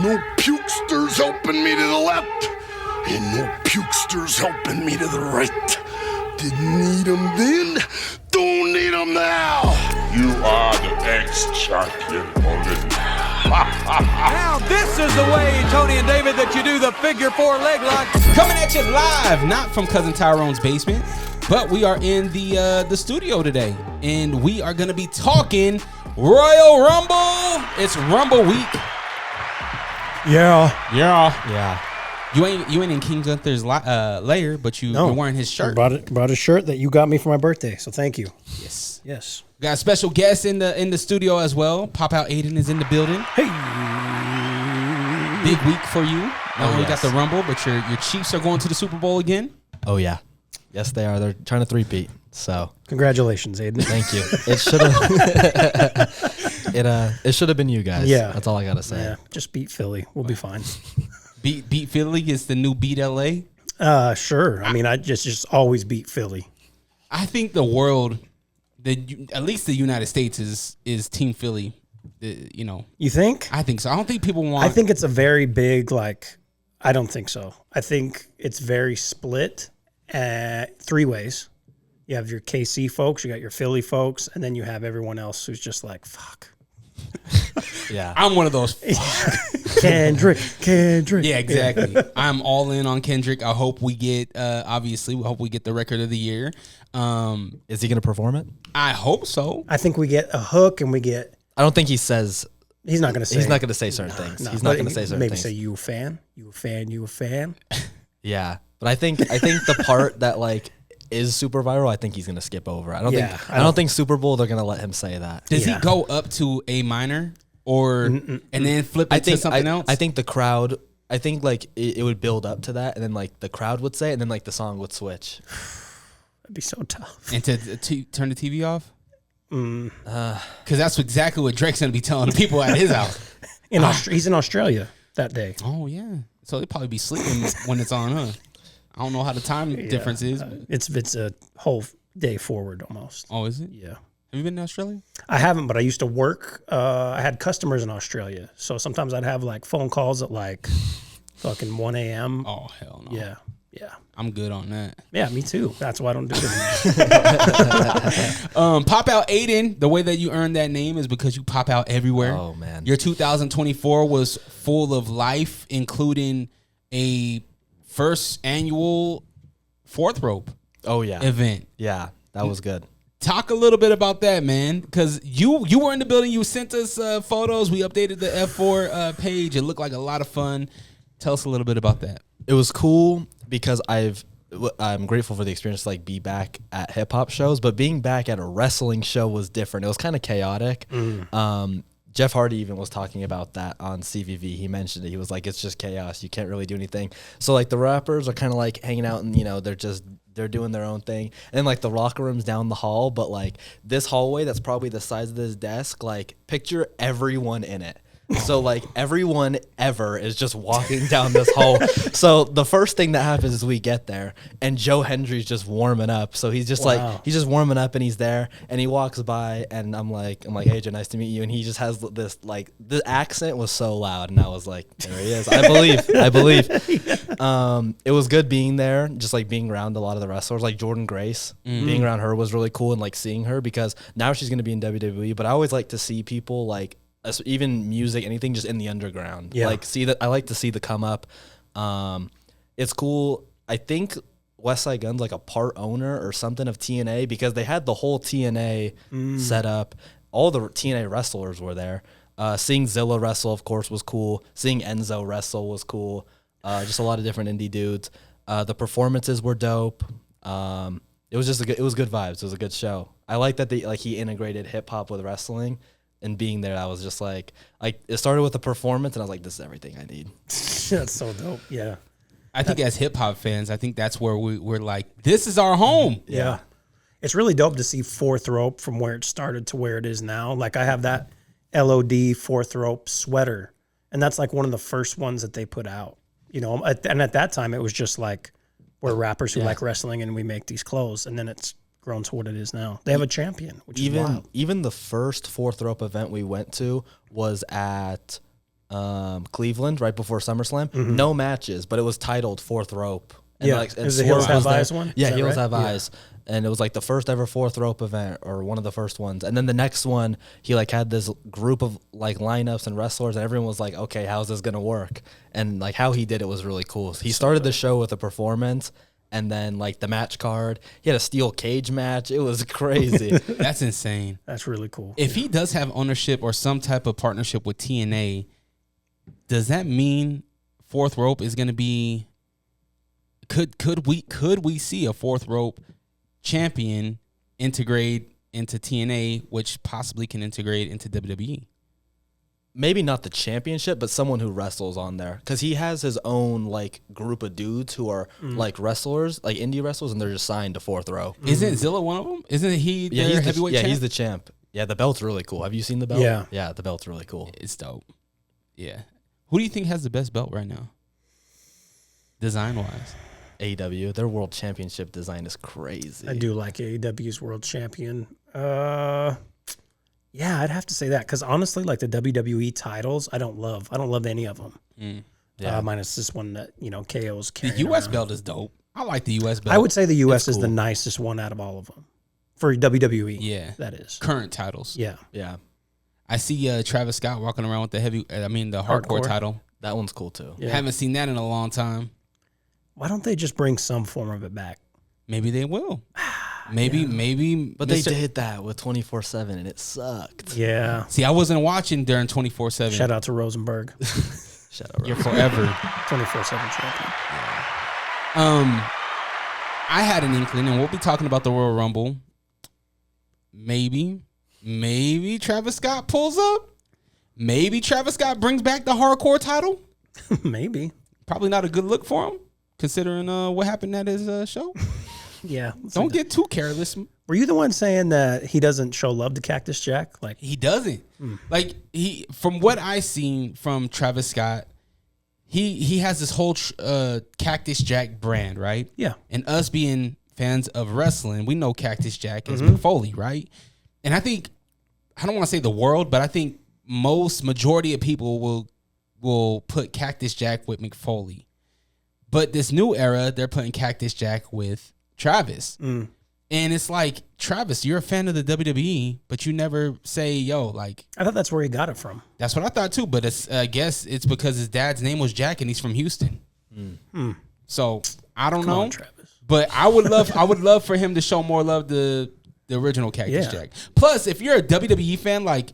No pukesters helping me to the left, and no pukesters helping me to the right. Didn't need them then, don't need them now. You are the ex-champion, Mullen. Now this is the way, Tony and David, that you do the figure four leg lock. Coming at you live, not from Cousin Tyrone's basement, but we are in the studio today, and we are going to be talking Royal Rumble. It's Rumble week. Yeah. You ain't in King Gunther's lair, but you're wearing his shirt. Brought a shirt that you got me for my birthday, so thank you. Yes. We got a special guest in the studio as well. Pop Out Aiden is in the building. Hey. Big week for you. Not only got the Rumble, but your Chiefs are going to the Super Bowl again. Oh yeah, yes they are. They're trying to three-peat. So congratulations, Aiden. Thank you. It should have been you guys. Yeah, that's all I gotta say. Yeah, just beat Philly. We'll be fine. Beat Philly is the new beat LA. Sure. I mean, I just always beat Philly. I think the world, at least the United States, is Team Philly. You think? I think so. I don't think people want. I think it's a very big I don't think so. I think it's very split. Three ways. You have your KC folks, you got your Philly folks, and then you have everyone else who's just like, fuck. Yeah. I'm one of those. Kendrick. Yeah, exactly. I'm all in on Kendrick. I hope we get, we hope we get the record of the year. Is he going to perform it? I hope so. I think we get a hook and we get. I don't think he says. He's not going to say. He's not going to say certain things. He's not going to say certain maybe things. Maybe say you a fan. You a fan. You a fan. Yeah, but I think the part that is super viral, I think he's gonna skip over. I don't think Super Bowl they're gonna let him say that. Does he go up to A minor and then flip it to something else? I think the crowd. I think it would build up to that, and then the crowd would say it, and then the song would switch. That'd be so tough. And to turn the TV off. Because that's exactly what Drake's gonna be telling the people at his house. He's in Australia that day. Oh yeah, so they'd probably be sleeping when it's on, huh? I don't know how the time difference is. It's a whole day forward almost. Oh, is it? Yeah. Have you been to Australia? I haven't, but I used to work. I had customers in Australia, so sometimes I'd have phone calls at fucking 1 a.m. Oh hell no. Yeah. I'm good on that. Yeah, me too. That's why I don't do it. Pop Out Aiden, the way that you earned that name is because you pop out everywhere. Oh man. Your 2024 was full of life, including a first annual Fourth Rope event. Yeah, that was good. Talk a little bit about that, man, because you were in the building. You sent us photos. We updated the F4 page. It looked like a lot of fun. Tell us a little bit about that. It was cool because I'm grateful for the experience to be back at hip hop shows, but being back at a wrestling show was different. It was kind of chaotic. Jeff Hardy even was talking about that on CVV. He mentioned it. He was like, it's just chaos. You can't really do anything. So the rappers are kind of hanging out and, they're doing their own thing. And the locker room's down the hall, but this hallway that's probably the size of this desk, picture everyone in it. So everyone ever is just walking down this hall. So the first thing that happens is we get there and Joe Hendry's just warming up. So he's just he's just warming up and he's there and he walks by and I'm like, hey Joe, nice to meet you. And he just has this the accent was so loud and I was like, there he is. I believe. It was good being there, just being around a lot of the wrestlers, Jordan Grace. Being around her was really cool and seeing her because now she's gonna be in WWE. But I always like to see people even music, anything just in the underground. Yeah. I like to see the come up. It's cool. I think Westside Gun's a part owner or something of TNA because they had the whole TNA set up. All the TNA wrestlers were there. Seeing Zilla wrestle, of course, was cool. Seeing Enzo wrestle was cool. Just a lot of different indie dudes. The performances were dope. It was just it was good vibes. It was a good show. I like that he integrated hip hop with wrestling. And being there, I was just it started with a performance, and I was like, this is everything I need. That's so dope. Yeah. I think as hip hop fans, I think that's where we're this is our home. Yeah. It's really dope to see Fourth Rope from where it started to where it is now. I have that LOD Fourth Rope sweater, and that's one of the first ones that they put out. And at that time, it was just we're rappers who like wrestling and we make these clothes, and then it's grown to what it is now. They have a champion, which is wild. Even the first Fourth Rope event we went to was at Cleveland right before SummerSlam. No matches, but it was titled Fourth Rope. And Yeah. and Is the Swerve Heels Have was there. Eyes one? Yeah, Is that Heels right? Have Yeah. Eyes. And it was like the first ever Fourth Rope event, or one of the first ones. And then the next one, he like had this group of like lineups and wrestlers, and everyone was like, okay, how's this gonna work? And like how he did it was really cool. He started the show with a performance, and then like the match card, he had a steel cage match. It was crazy. That's insane. That's really cool. If he does have ownership or some type of partnership with TNA, does that mean Fourth Rope is going to be? Could we see a Fourth Rope champion integrate into TNA, which possibly can integrate into WWE? Maybe not the championship, but someone who wrestles on there, because he has his own like group of dudes who are like wrestlers, like indie wrestlers, and they're just signed to Fourth Row. Isn't Zilla one of them? Isn't he their he's heavyweight champ? he's the champ. Yeah, the belt's really cool. Have you seen the belt? Yeah. The belt's really cool. It's dope. Yeah. Who do you think has the best belt right now? Design wise. AEW, their world championship design is crazy. I do like AEW's world champion. Yeah, I'd have to say that, because honestly, like the WWE titles, I don't love any of them. Minus this one that KO's The carrying US around. belt is dope. I like the US belt. I would say the US is cool. the nicest one out of all of them for WWE. Yeah. that is. Current titles. Yeah, Yeah, I see Travis Scott walking around with the hardcore Hardcore. title. that one's cool too. Yeah. Haven't seen that in a long time. why don't they just bring some form of it back? Maybe they will. Maybe. But they did that with 24/7, and it sucked. Yeah. See, I wasn't watching during 24/7. Shout out to Rosenberg, Shut up. You're forever. 24/7 champion. I had an inkling, and we'll be talking about the Royal Rumble. Maybe Travis Scott pulls up. Maybe Travis Scott brings back the hardcore title. Maybe. Probably not a good look for him, considering what happened at his show. Yeah. Don't get too careless. Were you the one saying that he doesn't show love to Cactus Jack? Like, He doesn't. Like from what I seen from Travis Scott, he has this whole Cactus Jack brand, right? yeah. And us being fans of wrestling, we know Cactus Jack as Mick Foley, right? And I think, I don't want to say the world, but I think majority of people will put Cactus Jack with Mick Foley. But this new era, they're putting Cactus Jack with Travis. And it's like, Travis, you're a fan of the WWE, but you never say, yo, like, I thought that's where he got it from. that's what I thought too. But it's, I guess it's because his dad's name was Jack and he's from Houston. So I don't know. on, Travis. But I would love for him to show more love to the original Cactus Yeah. Jack. Plus, if you're a WWE fan, like,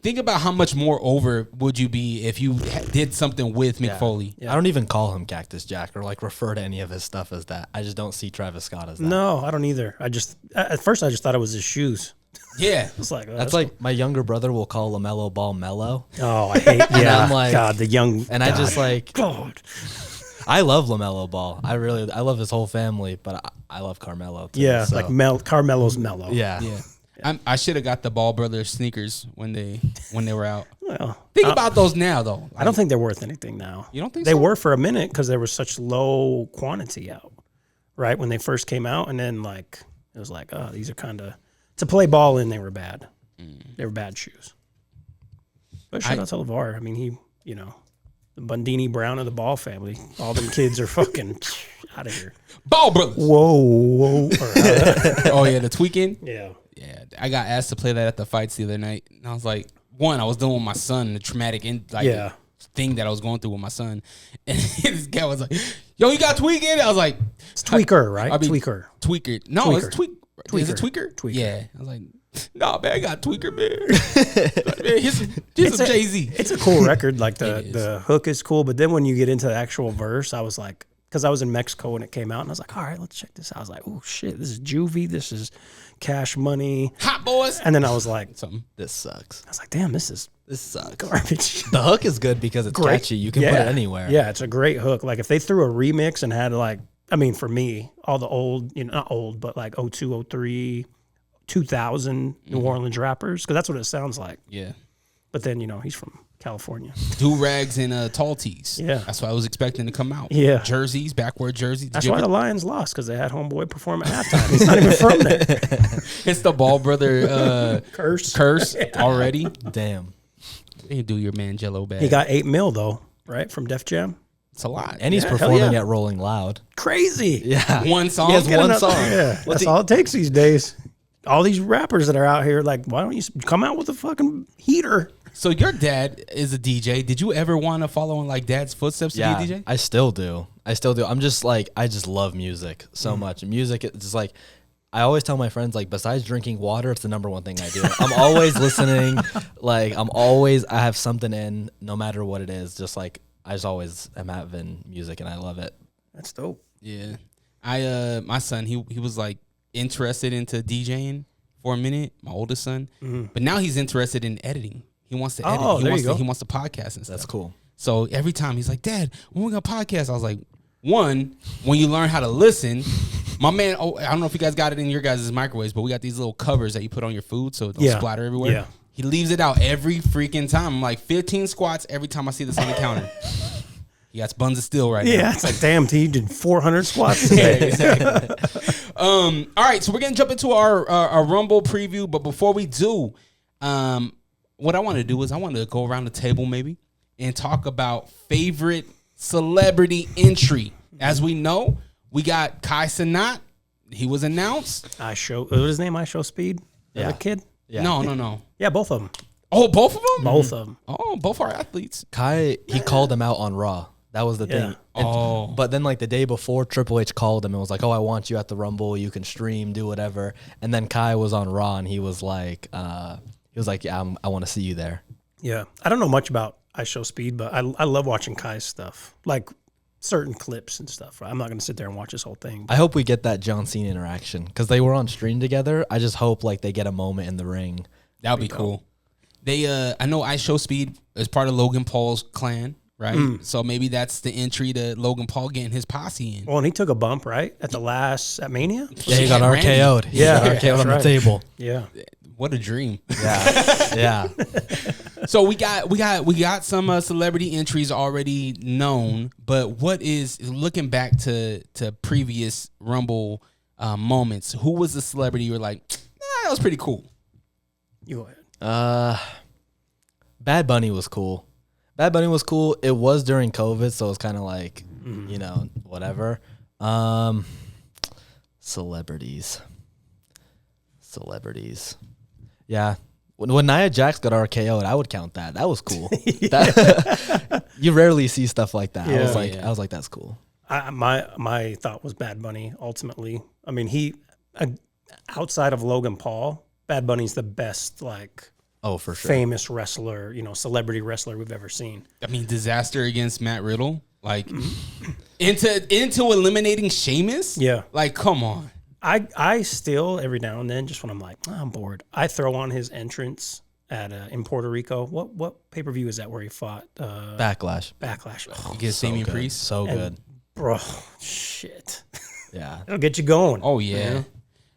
think about how much more over would you be if you did something with Mick Foley. I don't even call him Cactus Jack or like refer to any of his stuff as that. I just don't see Travis Scott as that. No, I don't either. At first I just thought it was his shoes. Yeah. It's like, oh, That's like my younger brother will call LaMelo Ball mellow. oh, I hate. Yeah, I'm like- God, the young. And I just like, God. I love LaMelo Ball. I love his whole family, but I love Carmelo too. Yeah, so, like Carmelo's mellow. yeah. Yeah. I should have got the Ball Brothers sneakers when they were out. Well, Think about those now, though. I don't think they're worth anything now. You don't think they so? were for a minute because there was such low quantity out, right? When they first came out, and then like it was like, oh, these are kind of to play ball in. They were bad. They were bad shoes. But shout out to LeVar. I mean, he, the Bundini Brown of the Ball family. All them kids are fucking out of here. Ball Brothers. Whoa. Oh yeah, the tweaking. Yeah. Yeah, I got asked to play that at the fights the other night, and I was like, I was doing with my son, the traumatic thing that I was going through with my son, and this guy was like, "Yo, you got tweaking?" I was like, It's Tweaker, right? I mean, Tweaker. Tweaker. No, Tweaker. it's tweak. Is it tweaker? Tweaker. Yeah. I was like, "No, man, I got tweaker, man." Like, man, here's some Jay Z. It's a cool record. Like It is. the hook is cool, but then when you get into the actual verse, I was like, because I was in Mexico when it came out, and I was like, all right, let's check this out. I was like, oh shit, this is Juvie, this is Cash Money, Hot Boys. and then I was like, Something. This sucks. I was like, damn, this is This sucks. garbage. The hook is good because it's Great. catchy. You can put it anywhere. Yeah, it's a great hook. Like if they threw a remix and had like, I mean, for me, all the old, not old, but like 02, 03, 2000 New Orleans rappers, because that's what it sounds like. Yeah. But then, he's from California. Do rags and tall tees. Yeah. That's what I was expecting to come out. Yeah. Jerseys, backward jerseys. That's why the Lions lost, because they had Homeboy perform at halftime. He's not even from there. It's the Ball Brother Curse. curse already. Damn. You do your man Jello bag. He got $8 million though, right, from Def Jam. It's a lot. And he's Yeah, hell performing yeah. at Rolling Loud. Crazy. Yeah. One song. He has one song. Yeah, that's all it takes these days. All these rappers that are out here, like, why don't you come out with a fucking heater? So your dad is a DJ. Did you ever want to follow in like dad's footsteps to Yeah, be a DJ? I still do. I'm just like, I just love music so much. Music, it's just like, I always tell my friends, like, besides drinking water, it's the number one thing I do. I'm always listening. Like, I have something in, no matter what it is. Just like, I just always am having music and I love it. That's dope. Yeah. My son, he was like interested into DJing for a minute, my oldest son. But now he's interested in editing. He wants to edit. He wants to podcast and stuff. That's cool. So every time he's like, Dad, when we gonna podcast? I was like, one, when you learn how to listen, my man, I don't know if you guys got it in your guys' microwaves, but we got these little covers that you put on your food so it don't splatter everywhere. Yeah. He leaves it out every freaking time. I'm like 15 squats every time I see this on the counter. He got buns of steel right now. Yeah, it's like, damn, T, you did 400 squats today. Exactly. All right, so we're gonna jump into our Rumble preview, but before we do, what I want to do is I want to go around the table maybe and talk about favorite celebrity entry. As we know, we got Kai Cenat. He was announced. What was his name? I Show Speed? Yeah. A kid? Yeah. No. Yeah, both of them. Oh, both of them? Both of them. Oh, both are athletes. Kai, he called him out on Raw. That was the thing. And- But then like the day before, Triple H called him and was like, "Oh, I want you at the Rumble. You can stream, do whatever." And then Kai was on Raw and he was like, "Yeah, I want to see you there." Yeah. I don't know much about I Show Speed, but I love watching Kai's stuff. Like certain clips and stuff. Right? I'm not going to sit there and watch this whole thing. I hope we get that John Cena interaction because they were on stream together. I just hope like they get a moment in the ring. That would be cool. They, I know I Show Speed is part of Logan Paul's clan, right? So maybe that's the entry to Logan Paul getting his posse in. Well, and he took a bump, right? At Mania? Yeah, he got Randy. RKO'd. He got that's RKO'd on right. the table. Yeah. What a dream. Yeah. So we got some celebrity entries already known, but what is looking back to previous Rumble moments? Who was the celebrity you were like, that was pretty cool? You go ahead. Bad Bunny was cool. It was during COVID, so it's kind of like, whatever. Celebrities. Yeah. When Nia Jax got RKO'd, I would count that. That was cool. You rarely see stuff like that. Yeah. I was like, that's cool. My thought was Bad Bunny, ultimately. I mean, he, outside of Logan Paul, Bad Bunny's the best, like, Oh, for sure. famous wrestler, celebrity wrestler we've ever seen. I mean, disaster against Matt Riddle, like into eliminating Sheamus. Yeah. Like, come on. I still, every now and then, just when I'm like, I'm bored, I throw on his entrance at in Puerto Rico. What pay-per-view is that where he fought? Backlash. Backlash. Against Damian good. Priest. So good. Bro, shit. Yeah. It'll get you going. Oh yeah.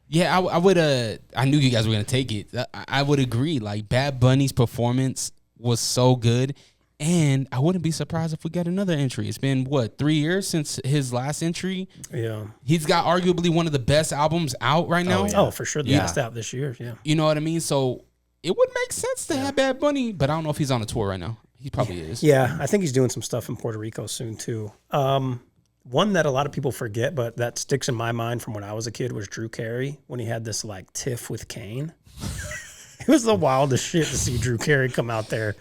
Yeah, I would. I knew you guys were gonna take it. I would agree. Like Bad Bunny's performance was so good, and I wouldn't be surprised if we get another entry. It's been 3 years since his last entry. Yeah. He's got arguably one of the best albums out right now. Oh, for sure. The Yeah. best out this year. Yeah. You know what I mean? So it would make sense to have Bad Bunny, but I don't know if he's on a tour right now. He probably is. Yeah, I think he's doing some stuff in Puerto Rico soon too. One that a lot of people forget, but that sticks in my mind from when I was a kid was Drew Carey when he had this like tiff with Kane. It was the wildest shit to see Drew Carey come out there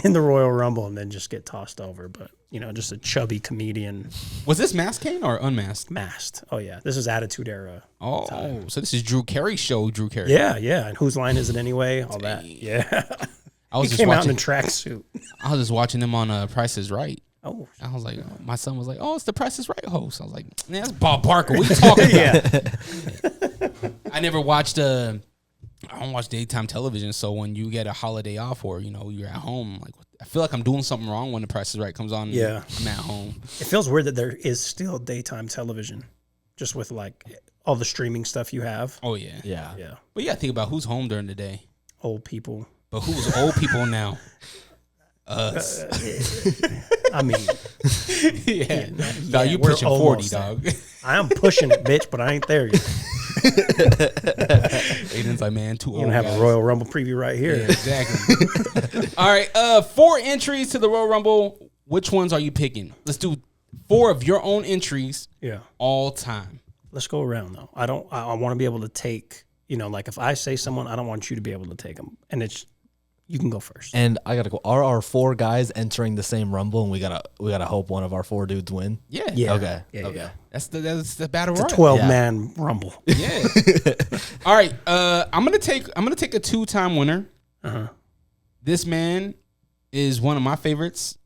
in the Royal Rumble and then just get tossed over. But just a chubby comedian, Was this masked Kane or unmasked? masked. Oh yeah, this is Attitude Era. Oh, so this is Drew Carey's show. Drew Carey. Yeah, yeah. And whose line is it anyway? All that. Yeah. I was He just came out watching. in a tracksuit. I was just watching him on Price is Right. Oh, I was like, my son was like, "Oh, it's the Price is Right host." I was like, "Man, that's Bob Barker. What are you talking about?" yeah. I never watched. I don't watch daytime television, so when you get a holiday off or you're at home, like I feel like I'm doing something wrong when the Price is Right comes on. Yeah. I'm at home. It feels weird that there is still daytime television, just with like all the streaming stuff you have. Oh yeah, Yeah. Yeah. But yeah, think about who's home during the day. Old people. But who's old people now? Us. I mean, yeah. yeah, Dog, you we're pushing 40, almost dog. I am pushing it, bitch, but I ain't there yet. Aiden's like, man, too We're old. gonna have guys. a Royal Rumble preview right here. Yeah, exactly. All right, 4 entries to the Royal Rumble. Which ones are you picking? Let's do 4 of your own entries Yeah. all time. Let's go around though. I want to be able to take, like if I say someone, I don't want you to be able to take them. And you can go first. And I gotta go. Are our 4 guys entering the same Rumble, and we gotta hope one of our 4 dudes win? Yeah. Yeah. Okay. Yeah, Okay. yeah. That's the battle It's a royal. 12-man Rumble. Yeah. All right. I'm gonna take a 2-time winner. Uh-huh. This man is one of my favorites.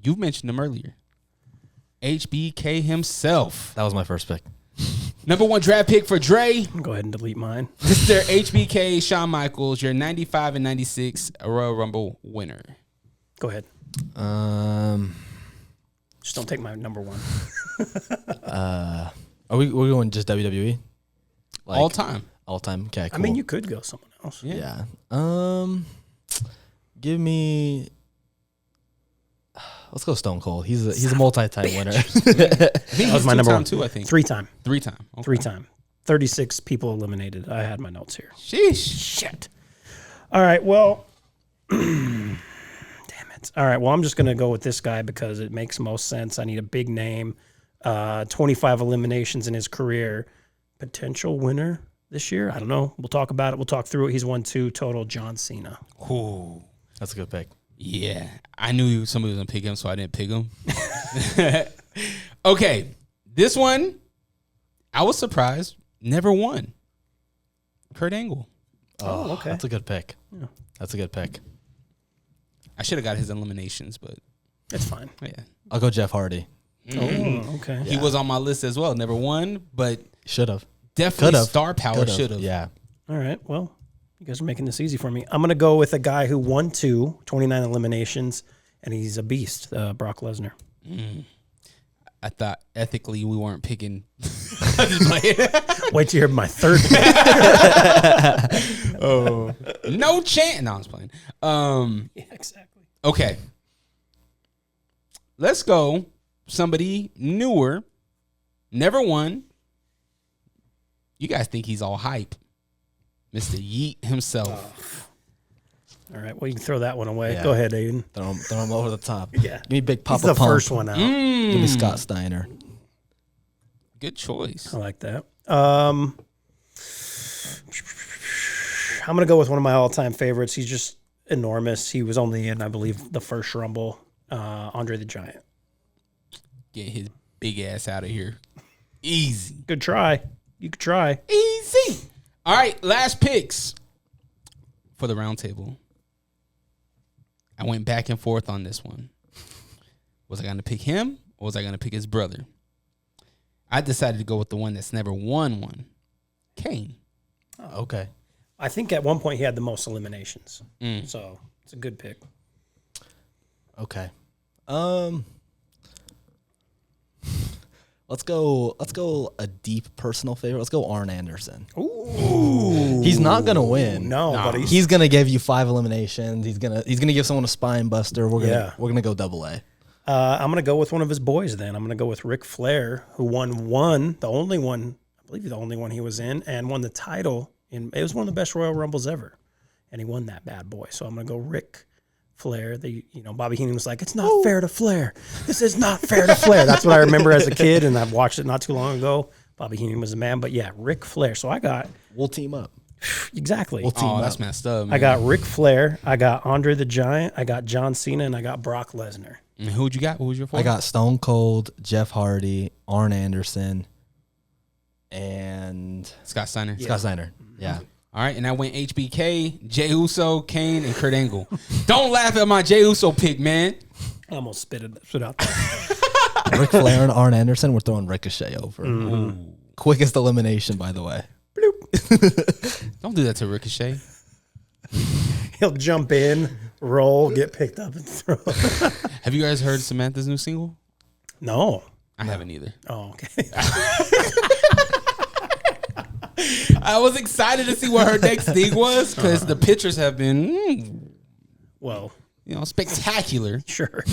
You mentioned him earlier. HBK himself. That was my first pick. Number 1 draft pick for Dre. Go ahead and delete mine. Mr. HBK Shawn Michaels, your 95 and 96 Royal Rumble winner. Go ahead. Just don't take my number 1. Are we going just WWE? Like, All time. All time. Okay, cool. I mean, you could go someone else. Yeah. Give me. Let's go Stone Cold. He's a multi-time winner. I think That was my number 1 too, I think. 3-time. 3-time. Okay. 3-time. 36 people eliminated. I had my notes here. Sheesh. Shit. All right. Well, damn it. All right. Well, I'm just going to go with this guy because it makes most sense. I need a big name. 25 eliminations in his career. Potential winner this year. I don't know. We'll talk about it. We'll talk through it. He's won 2 total. John Cena. Ooh. That's a good pick. Yeah. I knew somebody was going to pick him, so I didn't pick him. Okay. This one, I was surprised. Never won. Kurt Angle. Oh, okay. That's a good pick. Yeah. That's a good pick. I should have got his eliminations, but It's fine. yeah. I'll go Jeff Hardy. Oh, okay. He was on my list as well. Never won, but Should have. definitely Could've. star power should have. Yeah. All right. Well, you guys are making this easy for me. I'm going to go with a guy who won 29 eliminations, and he's a beast, Brock Lesnar. I thought ethically we weren't picking. I'm just playing. Wait till you hear my third pick. No chance. No, I was playing. Yeah, exactly. Okay. Let's go. Somebody newer. Never won. You guys think he's all hype. Mr. Yeet himself. All right. Well, you can throw that one away. Yeah. Go ahead, Aiden. Throw him over the top. Yeah. Give me Big Papa He's the Pump. first one out. Give me Scott Steiner. Good choice. I like that. I'm going to go with one of my all-time favorites. He's just enormous. He was only in, I believe, the first Rumble. Andre the Giant. Get his big ass out of here. Easy. Good try. You could try. Easy. All right, last picks for the round table. I went back and forth on this one. Was I going to pick him or was I going to pick his brother? I decided to go with the one that's never won one. Kane. Okay. I think at one point he had the most eliminations. So it's a good pick. Okay. Let's go a deep personal favorite. Let's go Arn Anderson. Ooh. He's not gonna win. No, but He's gonna give you 5 eliminations. He's gonna give someone a spine buster. We're gonna go double A. I'm going to go with one of his boys then. I'm going to go with Ric Flair, who won one, the only one, I believe the only one he was in, and won the title. It was one of the best Royal Rumbles ever. And he won that bad boy. So I'm going to go Ric Flair. Bobby Heenan was like, it's not fair to Flair. This is not fair to Flair. That's what I remember as a kid, and I've watched it not too long ago. Bobby Heenan was a man. But yeah, Ric Flair. So I got... We'll team up. Exactly. Oh, that's messed up, man. I got Ric Flair. I got Andre the Giant. I got John Cena, and I got Brock Lesnar. And who'd you got? What was your four? I got Stone Cold, Jeff Hardy, Arn Anderson, and Scott Steiner. Scott Steiner. Yeah. All right, and I went HBK, Jey Uso, Kane, and Kurt Angle. Don't laugh at my Jey Uso pick, man. I almost spit out there. Ric Flair and Arn Anderson. We're throwing Ricochet over. Quickest elimination, by the way. Don't do that to Ricochet. He'll jump in, roll, get picked up, and throw. Have you guys heard Samantha's new single? No. I haven't either. Oh, okay. I was excited to see what her next thing was because the pictures have been, Well, spectacular. sure.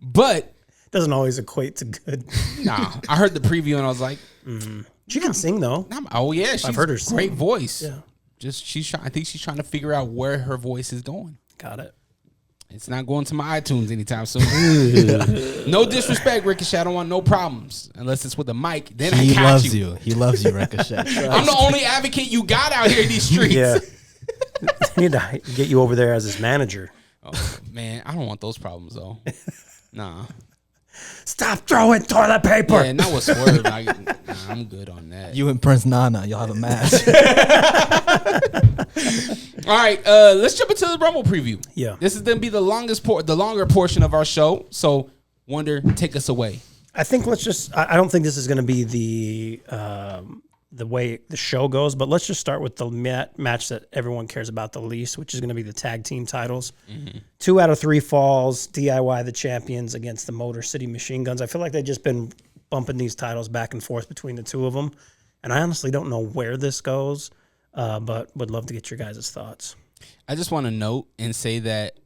But Doesn't always equate to good. nah, I heard the preview and I was like, She can sing though. Oh yeah, she's heard her great sing. voice. Yeah. Just I think she's trying to figure out where her voice is going. Got it. It's not going to my iTunes anytime soon. No disrespect, Ricochet. I don't want no problems unless it's with a mic. Then He I got loves you. you. He loves you, Ricochet. I'm the only advocate you got out here in these streets. Yeah. Need to get you over there as his manager. Oh, man, I don't want those problems though. Nah. Stop throwing toilet paper. Yeah, not with Swerve. I'm good on that. You and Prince Nana, you'll have a match. All right, let's jump into the Rumble preview. Yeah. This is gonna be the longer portion of our show. So, Wonder, take us away. I think let's just. I don't think this is going to be the way the show goes, but let's just start with the match that everyone cares about the least, which is going to be the tag team titles. 2 out of 3 falls. DIY the champions against the Motor City Machine Guns. I feel like they've just been bumping these titles back and forth between the two of them, and I honestly don't know where this goes, but would love to get your guys' thoughts. I just want to note and say that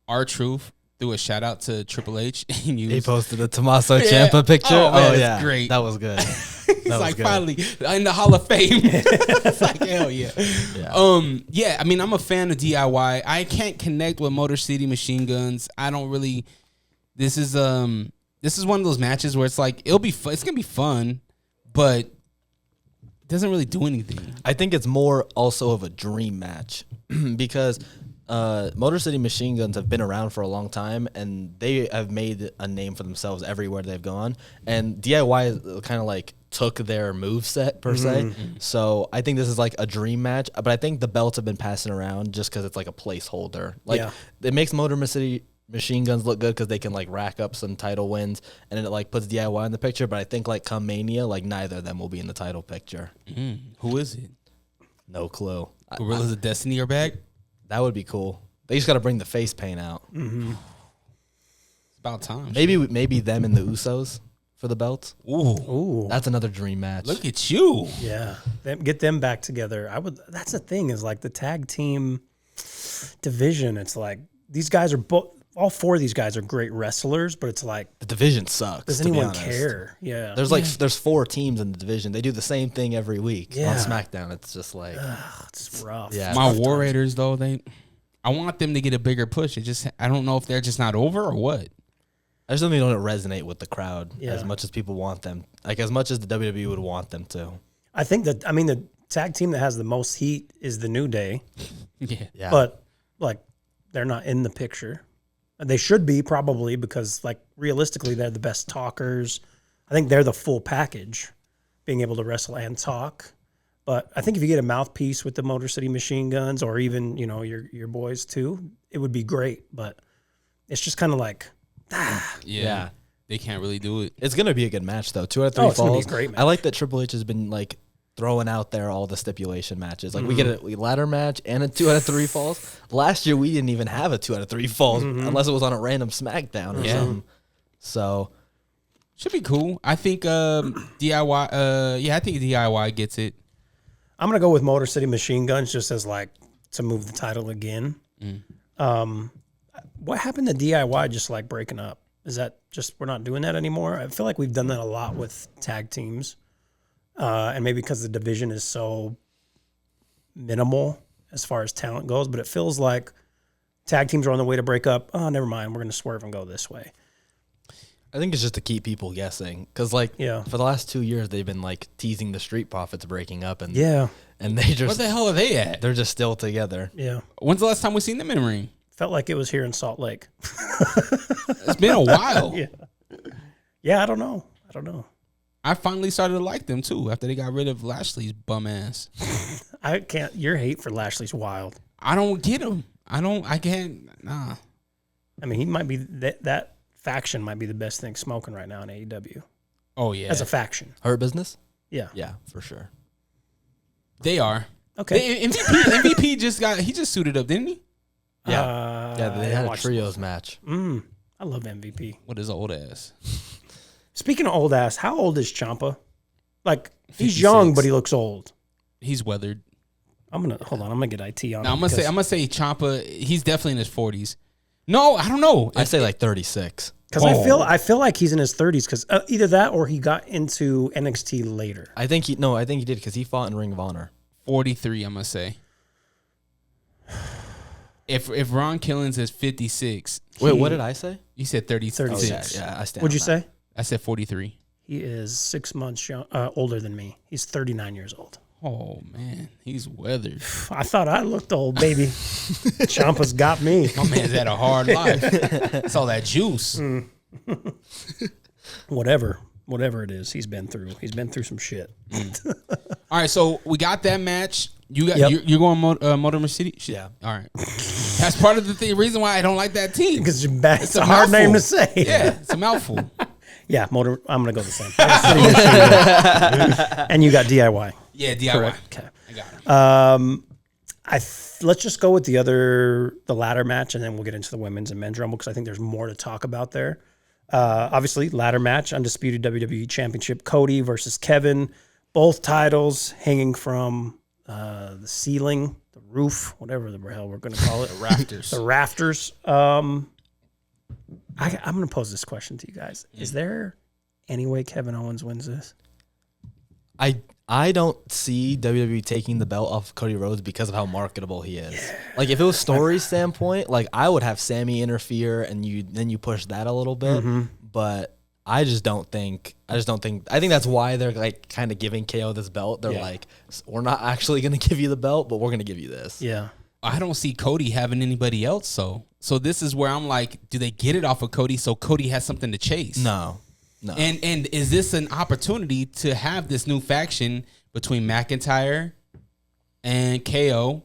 R-Truth threw a shout out to Triple H and used. He posted a Tommaso Ciampa picture. Oh, man, that's yeah, great. That was good. It's like good. finally in the Hall of Fame. It's like hell yeah. Yeah. I mean, I'm a fan of DIY. I can't connect with Motor City Machine Guns. I don't really. This is one of those matches where it's like it'll be fun. It's gonna be fun, but it doesn't really do anything. I think it's more also of a dream match because Motor City Machine Guns have been around for a long time, and they have made a name for themselves everywhere they've gone. And DIY kind of like took their moveset per se. So I think this is like a dream match. But I think the belts have been passing around just because it's like a placeholder. Like it makes Motor City Machine Guns look good because they can like rack up some title wins, and then it like puts DIY in the picture. But I think like come Mania, like neither of them will be in the title picture. Who is it? No clue. Gorillas of Destiny are back. That would be cool. They just got to bring the face paint out. It's about time. Maybe them and the Usos for the belts. Ooh, That's another dream match. look at you. Yeah, get them back together. That's the thing is like the tag team division. It's like these guys are both. All 4 of these guys are great wrestlers, but it's like The division sucks. does to be anyone honest. care? Yeah, There's 4 teams in the division. They do the same thing every week Yeah. on SmackDown. It's just like it's rough. Yeah. My War Raiders though, I want them to get a bigger push. I don't know if they're just not over or what. I just don't think they don't resonate with the crowd Yeah. as much as people want them. Like as much as the WWE would want them to. I think that the tag team that has the most heat is the New Day, Yeah. but like they're not in the picture. They should be probably because like realistically they're the best talkers. I think they're the full package, being able to wrestle and talk. But I think if you get a mouthpiece with the Motor City Machine Guns or even, your boys too, it would be great. But it's just kind of like, Yeah. They can't really do it. It's gonna be a good match though. 2 out of 3 it's gonna be a falls. great match. I like that Triple H has been like throwing out there all the stipulation matches. Like we get a ladder match and a 2 out of 3 falls. Last year we didn't even have a 2 out of 3 falls unless it was on a random SmackDown or something. So Should be cool. I think DIY. I think DIY gets it. I'm going to go with Motor City Machine Guns just as like to move the title again. What happened to DIY just like breaking up? Is that just we're not doing that anymore? I feel like we've done that a lot with tag teams. And maybe because the division is so minimal as far as talent goes, but it feels like tag teams are on the way to break up. Oh, never mind. We're going to swerve and go this way. I think it's just to keep people guessing because, like, for the last 2 years, they've been like teasing the Street Profits breaking up, and and they just What the hell are they at? they're just still together. Yeah. When's the last time we seen them in the ring? Felt like it was here in Salt Lake. It's been a while. Yeah, I don't know. I finally started to like them too after they got rid of Lashley's bum ass. I can't. Your hate for Lashley's wild. I don't get him. I can't. Nah. I mean, he might be that faction might be the best thing smoking right now in AEW Oh yeah. as a faction. Hurt Business? Yeah. Yeah, for sure. They are. Okay. MVP just suited up, didn't he? Yeah, yeah. They had a trios match. I love MVP. What is old ass? Speaking of old ass, how old is Ciampa? Like he's 56. young, but he looks old. He's weathered. I'm gonna get IT on. Now him I'm gonna say Ciampa. He's definitely in his 40s. No, I don't know. I'd say like 36. Because I feel like he's in his 30s because either that or he got into NXT later. I think he did because he fought in Ring of Honor. 43, I'm gonna say. If Ron Killings is 56, Wait, what did I say? you said 36. Yeah, I stand. What'd you on that. say? I said 43. He is 6 months older than me. He's 39 years old. Oh man, he's weathered. I thought I looked old, baby. Champa's got me. My man's had a hard life. It's all that juice. Whatever it is, he's been through. He's been through some shit. All right, so we got that match. You got Yep. you're going Motor Mercedes. Yeah. All right. That's part of the reason why I don't like that team. Because it's a mouthful. hard name to say. Yeah, it's a mouthful. Yeah, motor. I'm gonna go the same. And you got DIY. Yeah, DIY. Correct. Okay. I got it. Let's just go with the ladder match, and then we'll get into the women's and men's rumble because I think there's more to talk about there. Obviously, ladder match, undisputed WWE Championship, Cody versus Kevin, both titles hanging from the ceiling, the roof, whatever the hell we're going to call it, The rafters. the rafters. I'm going to pose this question to you guys: Is there any way Kevin Owens wins this? I don't see WWE taking the belt off Cody Rhodes because of how marketable he is. Yeah. Like if it was story standpoint, like I would have Sammy interfere and you push that a little bit. Mm-hmm. But I think that's why they're like kind of giving KO this belt. They're like, we're not actually going to give you the belt, but we're going to give you this. Yeah. I don't see Cody having anybody else. So this is where I'm like, do they get it off of Cody so Cody has something to chase? No. And is this an opportunity to have this new faction between McIntyre and KO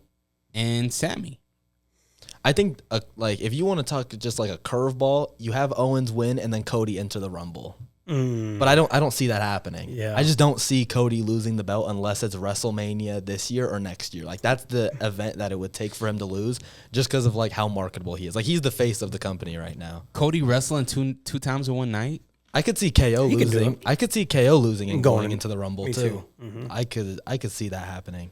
and Sammy? I think like if you want to talk just like a curveball, you have Owens win and then Cody enter the Rumble. But I don't see that happening. Yeah. I just don't see Cody losing the belt unless it's WrestleMania this year or next year. Like that's the event that it would take for him to lose just because of like how marketable he is. Like he's the face of the company right now. Cody wrestling two times in one night? I could see KO losing. I could see KO losing and going Going into the Rumble me too. too. I could see that happening.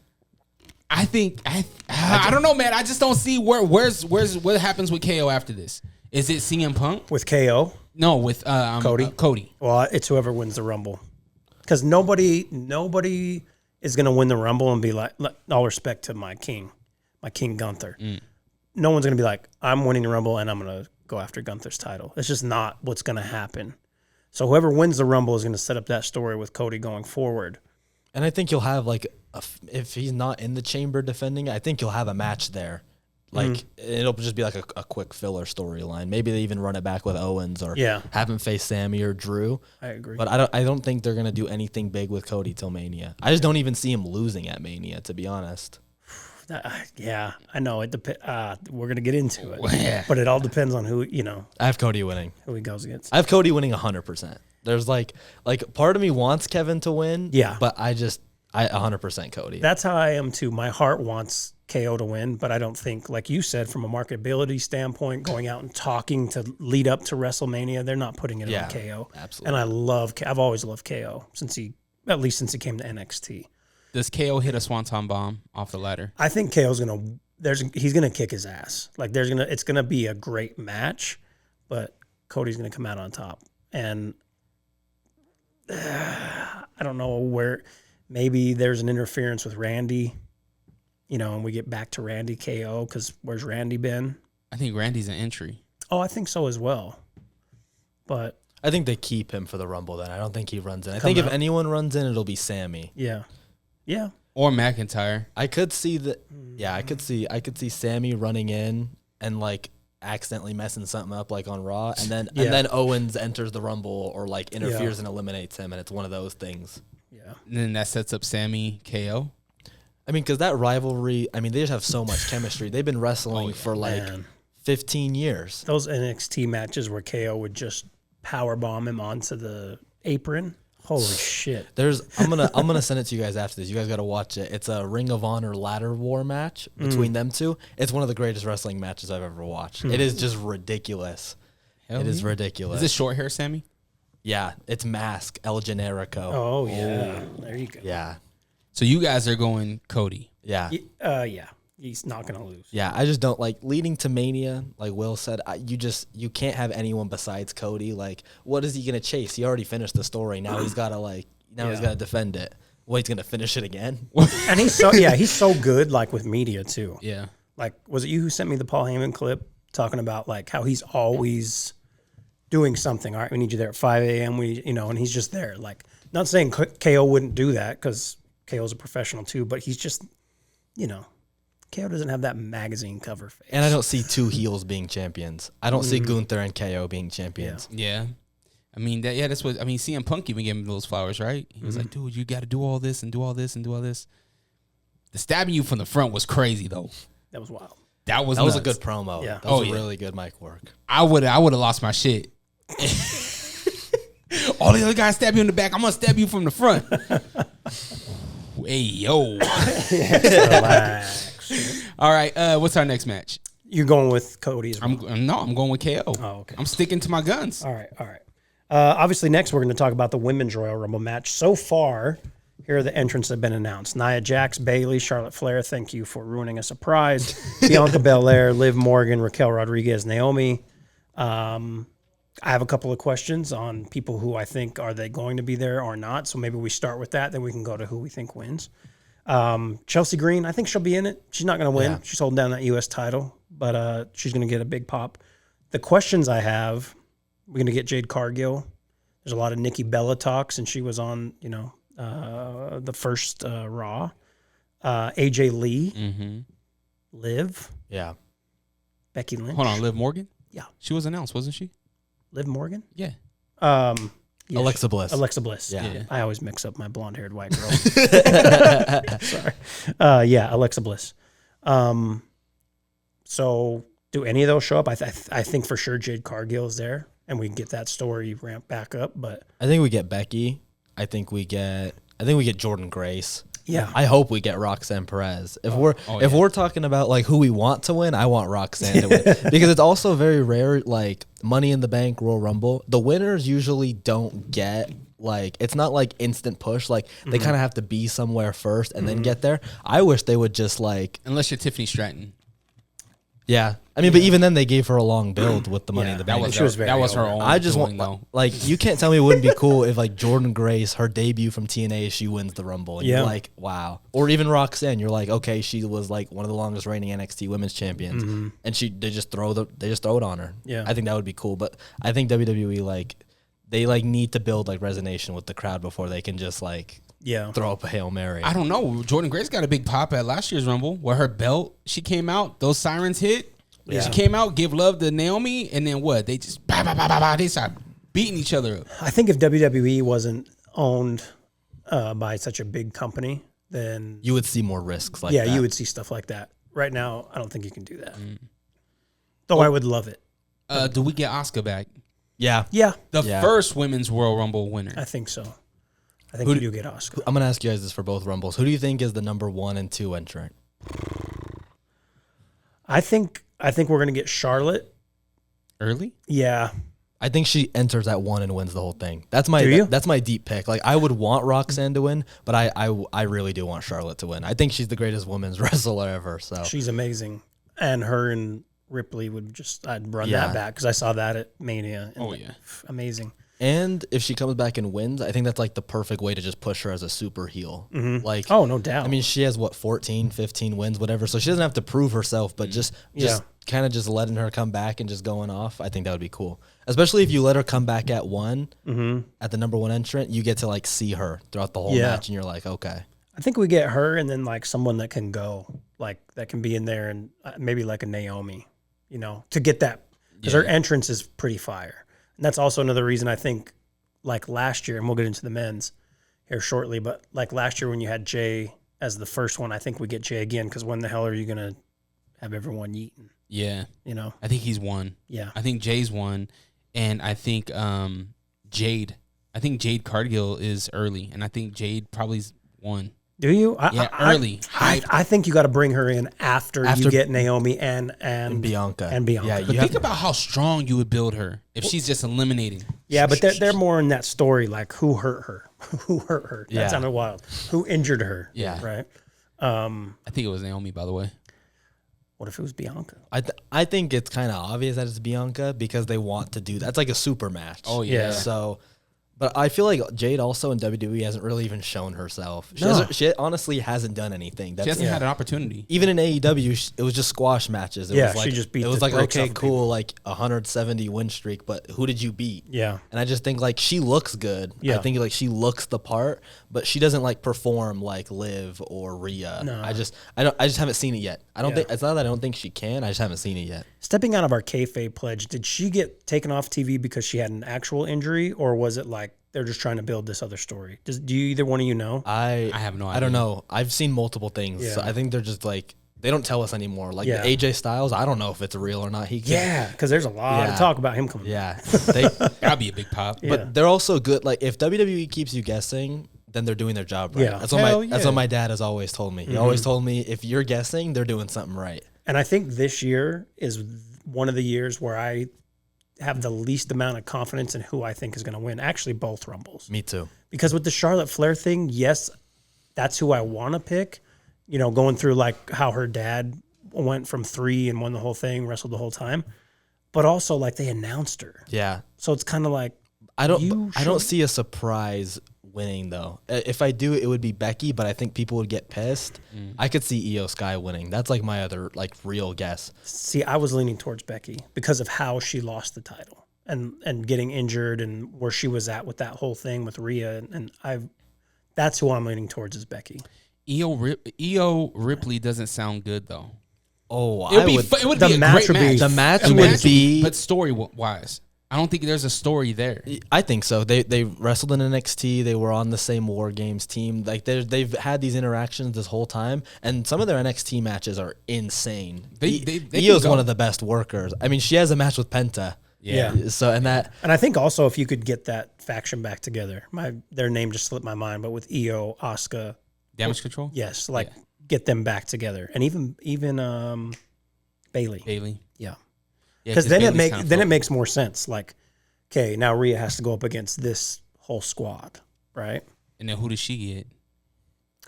I think I don't know, man. I just don't see what happens with KO after this. Is it CM Punk? With KO? No, with Cody. Cody. Well, it's whoever wins the Rumble. Because nobody is going to win the Rumble and be like, all respect to my King Gunther. No one's going to be like, I'm winning the Rumble and I'm going to go after Gunther's title. It's just not what's going to happen. So whoever wins the Rumble is going to set up that story with Cody going forward. And I think you'll have like, if he's not in the chamber defending, I think you'll have a match there. Like it'll just be like a quick filler storyline. Maybe they even run it back with Owens or have him face Sammy or Drew. I agree. But I don't think they're gonna do anything big with Cody till Mania. I just don't even see him losing at Mania, to be honest. Yeah, I know. It we're gonna get into it, Yeah. but it all depends on who I have Cody winning. who he goes against. I have Cody winning 100%. There's like part of me wants Kevin to win. Yeah. But I 100% Cody. That's how I am too. My heart wants KO to win, but I don't think, like you said, from a marketability standpoint, going out and talking to lead up to WrestleMania, they're not putting it on KO. Absolutely. And I've always loved KO since he came to NXT. Does KO hit a swanton bomb off the ladder? I think KO's he's gonna kick his ass. Like it's gonna be a great match, but Cody's gonna come out on top. And I don't know where. Maybe there's an interference with Randy, and we get back to Randy KO because where's Randy been? I think Randy's an entry. Oh, I think so as well. But I think they keep him for the Rumble then. I don't think he runs in. I think if anyone runs in, it'll be Sammy. yeah. Or McIntyre. I could see that. Yeah, I could see Sammy running in and like accidentally messing something up like on Raw, and then Owens enters the Rumble or like interferes and eliminates him, and it's one of those things. Yeah. And then that sets up Sammy KO. I mean, because that rivalry, they just have so much chemistry. They've been wrestling for like 15 years. Those NXT matches where KO would just powerbomb him onto the apron. Holy shit. I'm gonna send it to you guys after this. You guys got to watch it. It's a Ring of Honor ladder war match between them two. It's one of the greatest wrestling matches I've ever watched. It is just ridiculous. It is ridiculous. Is this short hair, Sammy? Yeah, it's Mask, El Generico. Oh yeah. There you go. Yeah. So you guys are going Cody. Yeah. Yeah. He's not going to lose. Yeah, I just don't like leading to Mania. Like Will said, you can't have anyone besides Cody. Like, what is he gonna chase? He already finished the story. Now he's gotta he's gotta defend it. Well, he's gonna finish it again. And he's so good, like with media too. Yeah. Like, was it you who sent me the Paul Heyman clip talking about like how he's always doing something? All right, we need you there at 5 a.m. And he's just there. Like, not saying KO wouldn't do that because KO's a professional too, but he's just, KO doesn't have that magazine cover face. And I don't see two heels being champions. I don't see Gunther and KO being champions. Yeah. I mean, that's what, CM Punk even gave him those flowers, right? He was like, dude, you got to do all this and do all this and do all this. The stabbing you from the front was crazy, though. That was wild. That was a good promo. Yeah. That was really good mic work. I would have lost my shit. All the other guys stab you in the back. I'm going to stab you from the front. Hey, yo. Relax. All right. What's our next match? You're going with Cody. I'm going with KO. Oh, okay. I'm sticking to my guns. All right. Obviously, next we're going to talk about the Women's Royal Rumble match. So far, here are the entrants that have been announced. Nia Jax, Bayley, Charlotte Flair. Thank you for ruining a surprise. Bianca Belair, Liv Morgan, Raquel Rodriguez, Naomi. I have a couple of questions on people who I think, are they going to be there or not? So maybe we start with that. Then we can go to who we think wins. Chelsea Green, I think she'll be in it. She's not going to win. Yeah. She's holding down that U.S. title, but she's going to get a big pop. The questions I have, we're going to get Jade Cargill. There's a lot of Nikki Bella talk since she was on, the first Raw. AJ Lee, Liv. Yeah. Becky Lynch. Hold on, Liv Morgan? Yeah. She was announced, wasn't she? Liv Morgan? Yeah. Yeah, Alexa Bliss. Alexa Bliss. Yeah. I always mix up my blonde-haired white girl. Sorry. Alexa Bliss. So do any of those show up? I think for sure Jade Cargill is there, and we get that story ramped back up. But I think we get Becky. I think we get Jordan Grace. Yeah. I hope we get Roxanne Perez. If we're talking about like who we want to win, I want Roxanne to win because it's also very rare. Like Money in the Bank, Royal Rumble, the winners usually don't get like it's not like instant push. Like they kind of have to be somewhere first and then get there. I wish they would just like unless you're Tiffany Stratton. Yeah. I mean, but even then they gave her a long build with the Money in the Bank. That was her own. I just doing, want, like, you can't tell me it wouldn't be cool if, like, Jordan Grace, her debut from TNA, she wins the Rumble. And you're like, wow. Or even Roxanne, you're like, okay, she was, like, one of the longest reigning NXT women's champions. And they just throw it on her. Yeah. I think that would be cool. But I think WWE, like, they, like, need to build, like, resonation with the crowd before they can just, like, throw up a Hail Mary. I don't know. Jordan Grace got a big pop at last year's Rumble where her belt, she came out, those sirens hit. Yeah. She came out, give love to Naomi, and then what? They just they started beating each other up. I think if WWE wasn't owned by such a big company, then you would see more risks like that. Yeah, you would see stuff like that. Right now, I don't think you can do that. Though I would love it. Do we get Asuka back? Yeah. Yeah. The first Women's Royal Rumble winner. I think so. I think you do get Asuka. I'm going to ask you guys this for both Rumbles. Who do you think is the number 1 and 2 entrant? I think we're going to get Charlotte. Early? Yeah. I think she enters at 1 and wins the whole thing. That's my deep pick. Like I would want Roxanne to win, but I really do want Charlotte to win. I think she's the greatest women's wrestler ever. So she's amazing. And her and Ripley I'd run that back because I saw that at Mania. Amazing. And if she comes back and wins, I think that's like the perfect way to just push her as a super heel. Like, oh, no doubt. I mean, she has 14, 15 wins, whatever. So she doesn't have to prove herself, but just kind of just letting her come back and just going off. I think that would be cool. Especially if you let her come back at 1 at the number 1 entrant, you get to like see her throughout the whole match, and you're like, okay. I think we get her and then like someone that can go, like that can be in there, and maybe like a Naomi, to get that because her entrance is pretty fire. And that's also another reason I think, like last year, and we'll get into the men's here shortly, but like last year when you had Jay as the first one, I think we get Jay again because when the hell are you going to have everyone yeeting? Yeah. I think he's one. Yeah. I think Jay's one, and I think Jade Cargill is early, and I think Jade probably's one. Do you? Early. I think you got to bring her in after you get Naomi and Bianca. Yeah, but think about how strong you would build her if she's just eliminating. Yeah, but they're more in that story, like who hurt her? Who hurt her? That sounded wild. Who injured her? Yeah. Right? I think it was Naomi, by the way. What if it was Bianca? I think it's kind of obvious that it's Bianca because they want to do that. It's like a super match. Oh, yeah. So, but I feel like Jade also in WWE hasn't really even shown herself. No. She honestly hasn't done anything. She hasn't had an opportunity. Even in AEW, it was just squash matches. It Yeah, was like, she just beat it was the like, brakes okay, off of cool, people. like 170 win streak, but who did you beat? Yeah. And I just think like she looks good. Yeah. I think like she looks the part, but she doesn't like perform like Liv or Rhea. No. I just haven't seen it yet. I don't think it's not that I don't think she can. I just haven't seen it yet. Stepping out of our kayfabe pledge, did she get taken off TV because she had an actual injury, or was it like they're just trying to build this other story? Do you either one of you know? I have no I don't idea. know. I've seen multiple things. So Yeah. I think they're just like they don't tell us anymore. Like Yeah. the AJ Styles, I don't know if it's real or not. He can, Yeah, because there's a lot of Yeah. talk about him coming. yeah. They, That'd be a big pop. Yeah. but they're also good. Like if WWE keeps you guessing, then they're doing their job right. Yeah. That's Hell what that's yeah. what my dad has always told me. He always told me if you're guessing, they're doing something right. And I think this year is one of the years where I have the least amount of confidence in who I think is going to win. Actually, both Rumbles. Me too. Because with the Charlotte Flair thing, yes, that's who I want to pick. You know, going through like how her dad went from 3 and won the whole thing, wrestled the whole time. But also like they announced her. Yeah. So it's kind of like, I You don't should- see a surprise winning though. If I do, it would be Becky, but I think people would get pissed. I could see Io Sky winning. That's like my other like real guess. see, I was leaning towards Becky because of how she lost the title and getting injured and where she was at with that whole thing with Rhea. And that's who I'm leaning towards is Becky. Io Ripley doesn't sound good though. Oh, It would I be. would. It would the be a match great would be- match. The match The would be. but story wise, I don't think there's a story there. I think so. They wrestled in NXT. They were on the same War Games team. Like they've had these interactions this whole time, and some of their NXT matches are insane. They Io's can go. one of the best workers. I mean, she has a match with Penta. Yeah. So and that And I think also if you could get that faction back together, their name just slipped my mind, but with Io, Asuka, Damage control. yes, like get them back together, and even Bailey, Bailey. yeah, Yeah, because then Bayley's kinda it makes more sense. Like, okay, now Rhea has to go up against this whole squad, right? And then who does she get?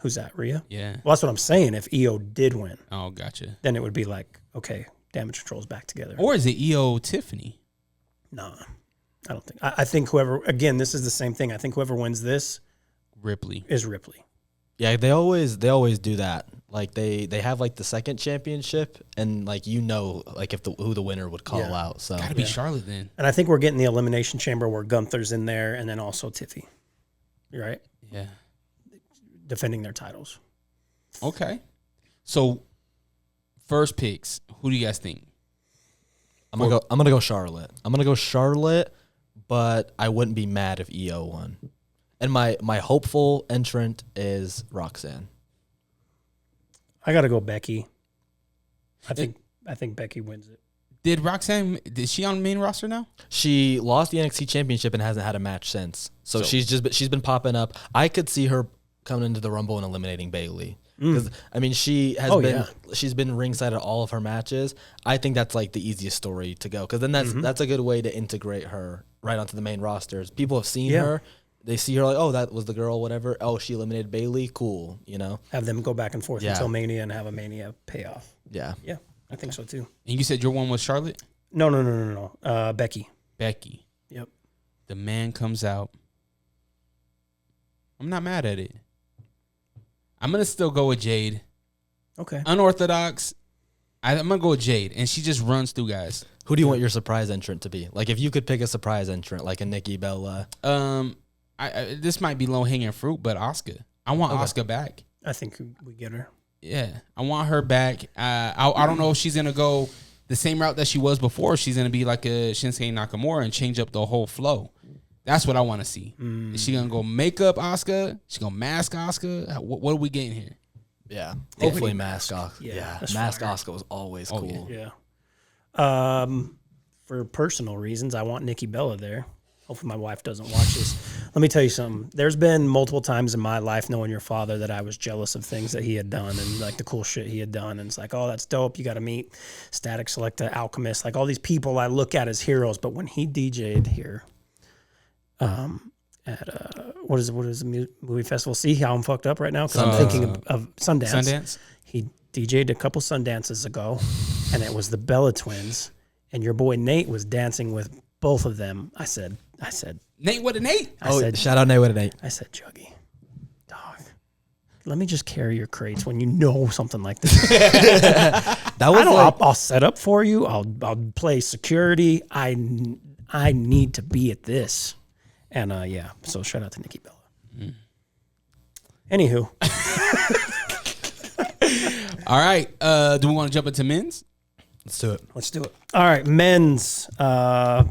Who's that, Rhea? Yeah. Well, that's what I'm saying. If Io did win, Oh, gotcha. then it would be like, okay, Damage Control's back together. Or is it Io Tiffany? Nah, I don't think. I think whoever, again, this is the same thing. I think whoever wins this Ripley. is Ripley. yeah, they always do that. Like they have like the second championship, and like like if who the winner would call Yeah. out. So Gotta be Charlotte then. And I think we're getting the Elimination Chamber where Gunther's in there and then also Tiffy. You're right? Yeah. Defending their titles. Okay. So, first picks. Who do you guys think? I'm gonna go Charlotte. I'm gonna go Charlotte, but I wouldn't be mad if Io won. And my hopeful entrant is Roxanne. I got to go Becky. I think Becky wins it. Did Roxanne? Is she on the main roster now? She lost the NXT championship and hasn't had a match since. So she's been popping up. I could see her coming into the Rumble and eliminating Bayley. Because I mean, she's been ringside at all of her matches. I think that's like the easiest story to go because then that's a good way to integrate her right onto the main rosters. People have seen her. They see her like, oh, that was the girl, whatever. Oh, she eliminated Bayley. Cool, you know. Have them go back and forth Yeah. until Mania and have a Mania payoff. Yeah. Yeah, I think so too. And you said your one was Charlotte? No. Becky. Becky. Yep. The man comes out. I'm not mad at it. I'm going to still go with Jade. Okay. Unorthodox. I'm going to go with Jade. And she just runs through guys. Who do you want your surprise entrant to be? Like if you could pick a surprise entrant, like a Nikki Bella. This might be low-hanging fruit, but Asuka. I want Asuka back. I think we get her. Yeah, I want her back. I don't know if she's going to go the same route that she was before. Or she's going to be like a Shinsuke Nakamura and change up the whole flow. That's what I want to see. Is she going to go makeup Asuka? She going to mask Asuka? What are we getting here? Yeah. Hopefully Mask Asuka. Yeah, Yeah. that's Mask fire. Asuka was always cool. Yeah. For personal reasons, I want Nikki Bella there. Hopefully my wife doesn't watch this. Let me tell you something. There's been multiple times in my life knowing your father that I was jealous of things that he had done and like the cool shit he had done. And it's like, oh, that's dope. You got to meet Static Selecta, Alchemist, like all these people I look at as heroes. But when he DJ'd here at what is the movie festival? See how I'm fucked up right now? Because I'm thinking of Sundance. Sundance? He DJ'd a couple Sundances ago, and it was the Bella Twins, and your boy Nate was dancing with both of them. I said, Nate with an 8. I said, shout out Nate with an 8. I said, Juggy, dog, let me just carry your crates when you know something like this. That was I'll set up for you. I'll play security. I need to be at this. And yeah, so shout out to Nikki Bella. Anywho. All right. Do we want to jump into men's? Let's do it. All right, men's. Got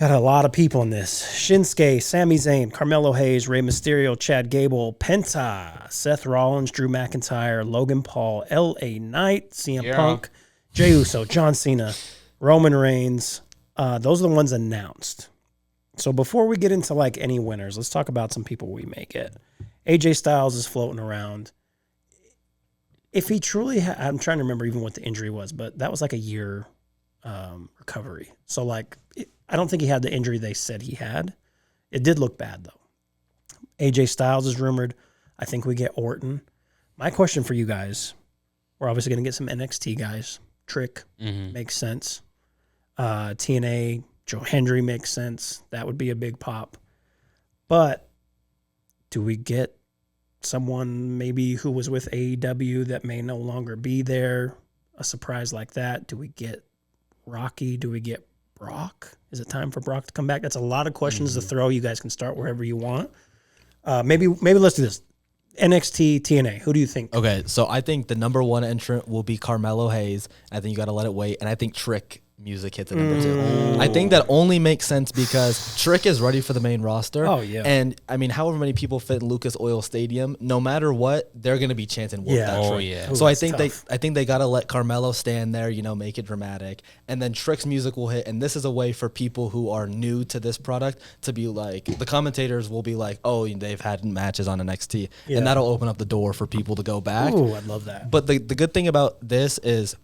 a lot of people in this. Shinsuke, Sami Zayn, Carmelo Hayes, Rey Mysterio, Chad Gable, Penta, Seth Rollins, Drew McIntyre, Logan Paul, L.A. Knight, CM Punk, Jey Uso, John Cena, Roman Reigns. Those are the ones announced. So before we get into like any winners, let's talk about some people we may get. AJ Styles is floating around. If he truly I'm trying to remember even what the injury was, but that was like a year recovery. So like, I don't think he had the injury they said he had. It did look bad though. AJ Styles is rumored. I think we get Orton. My question for you guys, we're obviously going to get some NXT guys. Trick makes sense. TNA, Joe Hendry makes sense. That would be a big pop. But do we get someone maybe who was with AEW that may no longer be there? A surprise like that? Do we get Rocky? Do we get Brock? Is it time for Brock to come back? That's a lot of questions to throw. You guys can start wherever you want. Maybe let's do this. NXT, TNA. Who do you think? Okay, so I think the number one entrant will be Carmelo Hayes. I think you got to let it wait. And I think Trick music hits at number 2. I think that only makes sense because Trick is ready for the main roster. Oh, yeah. And, I mean, however many people fit in Lucas Oil Stadium, no matter what, they're going to be chanting, "Whoop that Trick." Yeah. So Ooh, I think tough. they got to let Carmelo stand there, make it dramatic. And then Trick's music will hit. And this is a way for people who are new to this product to be like, the commentators will be like, oh, they've had matches on NXT. Yeah. And that'll open up the door for people to go back. Ooh, I'd love that. But the good thing about this is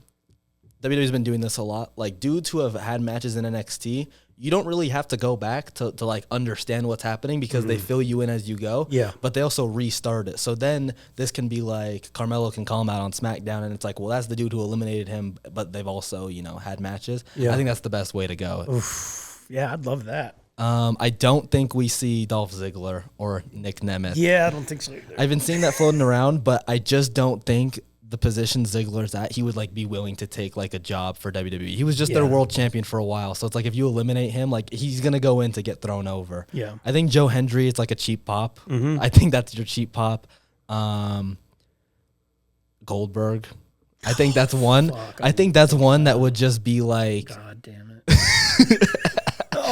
WWE's been doing this a lot. Like, dudes who have had matches in NXT, you don't really have to go back to like understand what's happening because they fill you in as you go. Yeah. But they also restart it. So then this can be like Carmelo can call him out on SmackDown and it's like, well, that's the dude who eliminated him, but they've also, had matches. Yeah. I think that's the best way to go. Yeah, I'd love that. I don't think we see Dolph Ziggler or Nick Nemeth. Yeah, I don't think so either. I've been seeing that floating around, but I just don't think the position Ziggler's at, he would like be willing to take like a job for WWE. He was just their world champion for a while. So it's like if you eliminate him, like he's going to go in to get thrown over. Yeah. I think Joe Hendry is like a cheap pop. I think that's your cheap pop. Goldberg. I think that's one. I think that's one that would just be like, God damn it.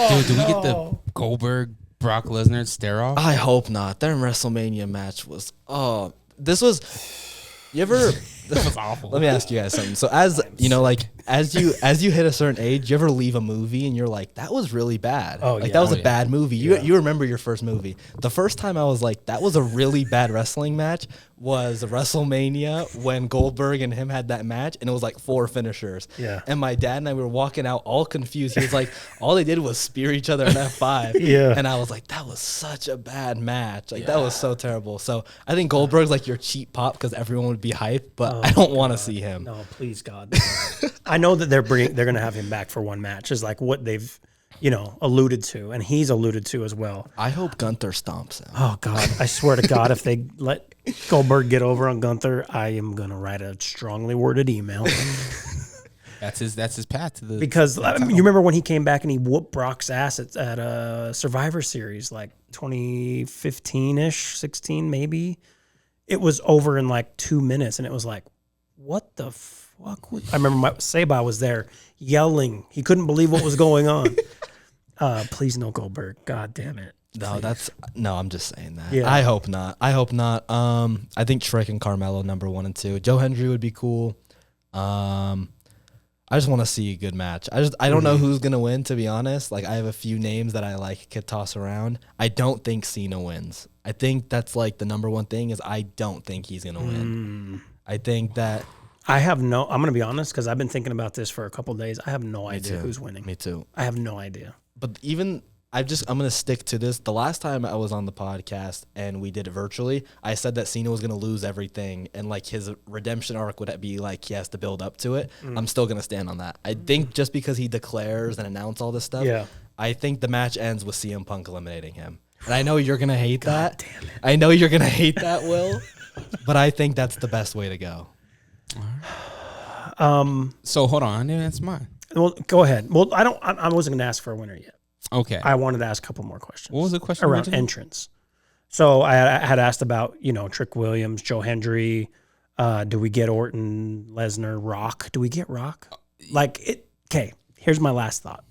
Dude, do we get the Goldberg Brock Lesnar stare off? I hope not. Their WrestleMania match was, you ever, That was awful. let me ask you guys something. So as you hit a certain age, you ever leave a movie and you're like, that was really bad. Oh, like yeah. that was Oh, a bad movie. You remember your first movie. The first time I was like, that was a really bad wrestling match was WrestleMania when Goldberg and him had that match and it was like 4 finishers. Yeah. And my dad and I were walking out all confused. He was like, all they did was spear each other in F5. Yeah. And I was like, that was such a bad match. Like that was so terrible. So I think Goldberg's like your cheap pop because everyone would be hyped, but I don't want to see him. No, please, God. No. I know that they're going to have him back for one match is like what they've, alluded to, and he's alluded to as well. I hope Gunther stomps him. Oh God, I swear to God, if they let Goldberg get over on Gunther, I am going to write a strongly worded email. That's his path to the Because you remember when he came back and he whooped Brock's ass at a Survivor Series, like 2015-ish, 16 maybe. It was over in like 2 minutes, and it was like, what the fuck? I remember Seba was there yelling. He couldn't believe what was going on. Please no Goldberg. God damn it. No, I'm just saying that. Yeah. I hope not. I think Trick and Carmelo number 1 and 2. Joe Hendry would be cool. I just want to see a good match. I don't know who's gonna win, to be honest. Like I have a few names that I like could toss around. I don't think Cena wins. I think that's like the number one thing is I don't think he's gonna win. I think that I'm going to be honest because I've been thinking about this for a couple of days. I have no idea who's winning. Me too. I have no idea. But even I'm gonna stick to this. The last time I was on the podcast and we did it virtually, I said that Cena was gonna lose everything and like his redemption arc would be like he has to build up to it. I'm still gonna stand on that. I think just because he declares and announces all this stuff, I think the match ends with CM Punk eliminating him. And I know you're gonna hate that. Damn it. I know you're gonna hate that, Will. But I think that's the best way to go. So hold on, I didn't answer mine. Well, go ahead. Well, I wasn't going to ask for a winner yet. Okay. I wanted to ask a couple more questions. What was the question around originally? entrance? So I had asked about Trick Williams, Joe Hendry. Do we get Orton, Lesnar, Rock? Do we get Rock? Okay. Here's my last thought.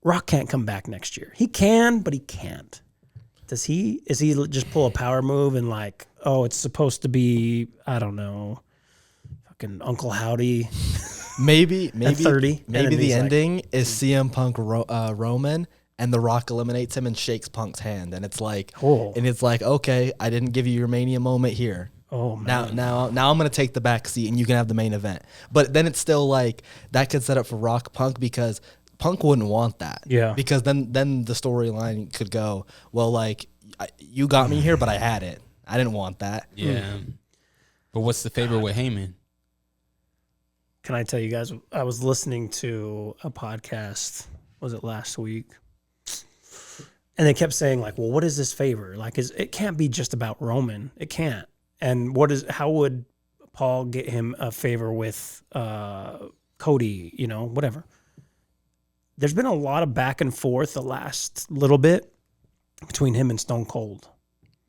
Rock can't come back next year. He can, but he can't. Is he just pull a power move and like, oh, it's supposed to be, I don't know, fucking Uncle Howdy. Maybe 30. Maybe the ending is CM Punk Roman and The Rock eliminates him and shakes Punk's hand, and it's like, okay, I didn't give you your Mania moment here. Oh man. Now I'm gonna take the back seat and you can have the main event. But then it's still like that could set up for Rock Punk because Punk wouldn't want that. Yeah. Because then the storyline could go, well, like you got me here, but I had it. I didn't want that. Yeah. But what's the favorite with Heyman? Can I tell you guys, I was listening to a podcast, was it last week? And they kept saying like, well, what is this favor? Like, it can't be just about Roman. It can't. And how would Paul get him a favor with Cody, whatever. There's been a lot of back and forth the last little bit between him and Stone Cold.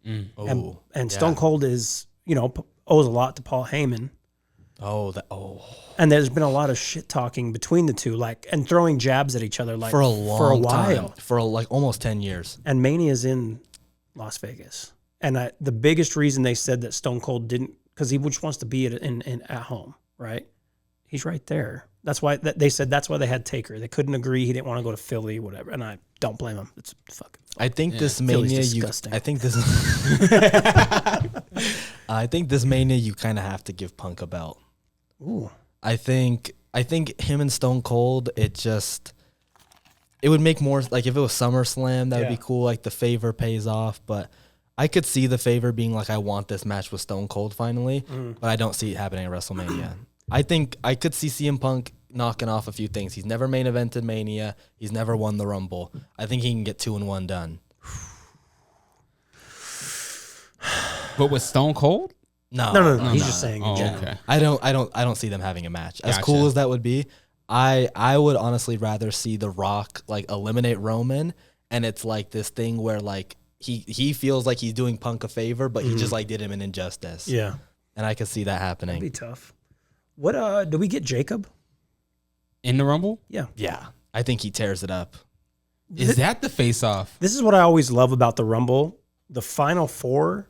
And Stone Cold is, owes a lot to Paul Heyman. And there's been a lot of shit talking between the two, and throwing jabs at each other, for a while, time. For almost 10 years. And Mania's in Las Vegas, and the biggest reason they said that Stone Cold didn't, because he just wants to be at home, right? He's right there. That's why they said that's why they had Taker. They couldn't agree. He didn't want to go to Philly, whatever. And I don't blame him. It's fucking. I think this Philly's Mania, disgusting. I think this Mania, you kind of have to give Punk a belt. Ooh. I think him and Stone Cold, it would make more, like if it was SummerSlam, that would be cool. Like the favor pays off, but I could see the favor being like, I want this match with Stone Cold finally, but I don't see it happening at WrestleMania. I think I could see CM Punk knocking off a few things. He's never main evented Mania. He's never won the Rumble. I think he can get 2-1 done. But with Stone Cold? No. He's just saying. Oh, in general. okay. I don't see them having a match. As Gotcha. cool as that would be, I would honestly rather see The Rock like eliminate Roman, and it's like this thing where like he feels like he's doing Punk a favor, but he just like did him an injustice. Yeah. And I could see that happening. That'd be tough. What do we get Jacob? In the Rumble? Yeah. Yeah. I think he tears it up. Is that the face-off? This is what I always love about the Rumble. The final four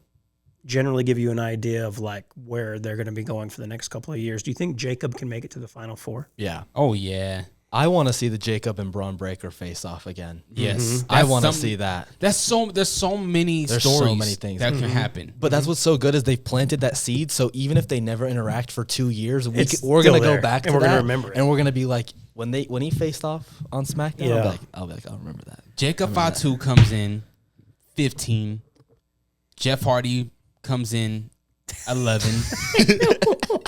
generally give you an idea of like where they're going to be going for the next couple of years. Do you think Jacob can make it to the final four? Yeah. Oh, yeah. I want to see the Jacob and Braun Breaker face off again. Yes. I want to see that. There's so many There's stories so many things that can happen. But that's what's so good is they've planted that seed. So even if they never interact for 2 years, we're still gonna there, go back to and we're that, gonna remember it. and we're gonna be like when he faced off on SmackDown. Yeah. I'll be like, I'll remember that. Jacob Fatu comes in 15. Jeff Hardy comes in 11.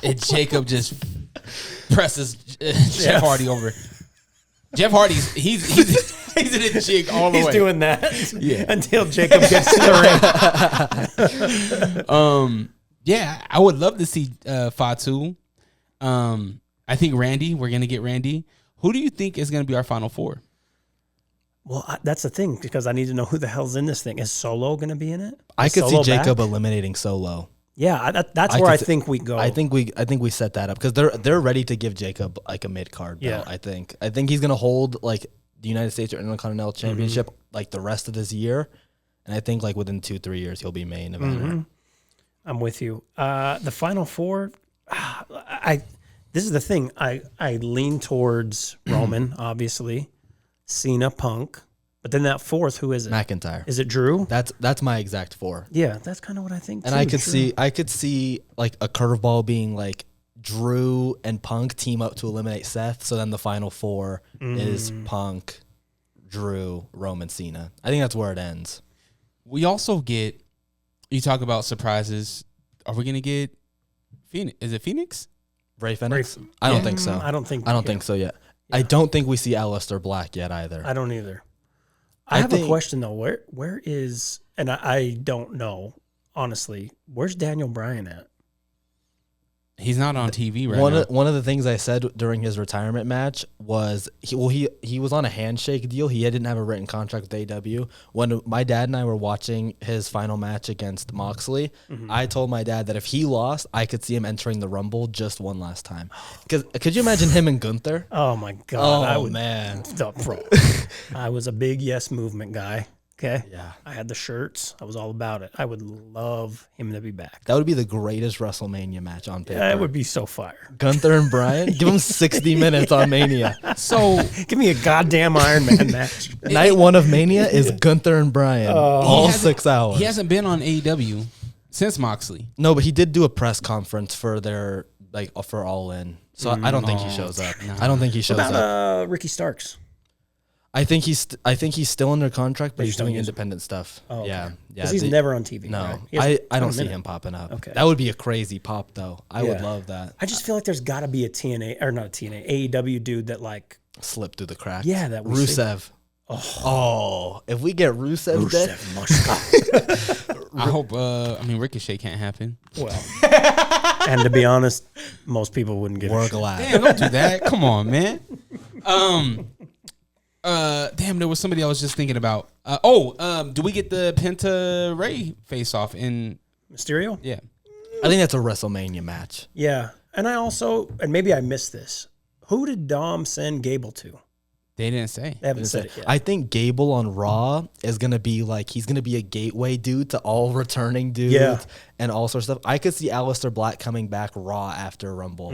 And Jacob just presses Jeff Hardy over. Jeff Hardy's he's in a jig all the way. He's doing that until Jacob gets to the ring. Yeah, I would love to see Fatu. I think we're gonna get Randy. Who do you think is gonna be our final four? Well, that's the thing, because I need to know who the hell's in this thing. Is Solo going to be in it? I Is could see Solo Jacob back? eliminating Solo. Yeah, that's where I think we go. I think we set that up because they're ready to give Jacob like a mid card belt. I think he's gonna hold like the United States or Intercontinental Championship like the rest of this year, and I think like within 2-3 years he'll be main eventer. I'm with you. The final four, this is the thing. I lean towards Roman, obviously, Cena, Punk, but then that fourth, who is it? McIntyre. Is it Drew? That's my exact four. Yeah, that's kind of what I think. And too, I could see like a curveball being like Drew and Punk team up to eliminate Seth. So then the final four is Punk, Drew, Roman, Cena. I think that's where it ends. We also get, you talk about surprises. Are we going to get Phoenix? Is it Phoenix? Ray Phoenix? I don't think so. I don't think so yet. I don't think we see Aleister Black yet either. I don't either. I have a question though. Where is, and I don't know, honestly, where's Daniel Bryan at? He's not on TV right now. One of the things I said during his retirement match was he was on a handshake deal. He didn't have a written contract with AEW. When my dad and I were watching his final match against Moxley, I told my dad that if he lost, I could see him entering the Rumble just one last time. Because could you imagine him and Gunther? Oh my God! Oh man, bro. I was a big Yes Movement guy. Okay. Yeah. I had the shirts. I was all about it. I would love him to be back. That would be the greatest WrestleMania match on paper. That would be so fire. Gunther and Bryan, give him 60 minutes on Mania. So Give me a goddamn Iron Man match. Night one of Mania is Gunther and Bryan, all 6 hours. he hasn't been on AEW since Moxley. No, but he did do a press conference for their for All In. So I don't think he shows up. I don't think he shows What up. about Ricky Starks? I think he's still under contract, but he's don't doing use him. independent stuff. Oh, okay. Yeah. Because he's never on TV. No, right? He hasn't I in don't a see minute. him popping up. Okay. That would be a crazy pop, though. I would Yeah. love that. I just feel like there's got to be a TNA, or not a TNA, AEW dude that like, Slip through the cracks. Yeah, that we see. Rusev. Oh, if we get Rusev dead, Rusev I hope. Ricochet can't happen. well, and to be honest, most people wouldn't get we're it. glad. Damn, don't do that. Come on, man. Damn, there was somebody I was just thinking about. Do we get the Penta Ray face off in? Mysterio? Yeah. I think that's a WrestleMania match. Yeah. And I also, and maybe I missed this, who did Dom send Gable to? They didn't say. They haven't said it yet. I think Gable on Raw is gonna be like he's gonna be a gateway dude to all returning dudes and all sorts of stuff. I could see Aleister Black coming back Raw after Rumble.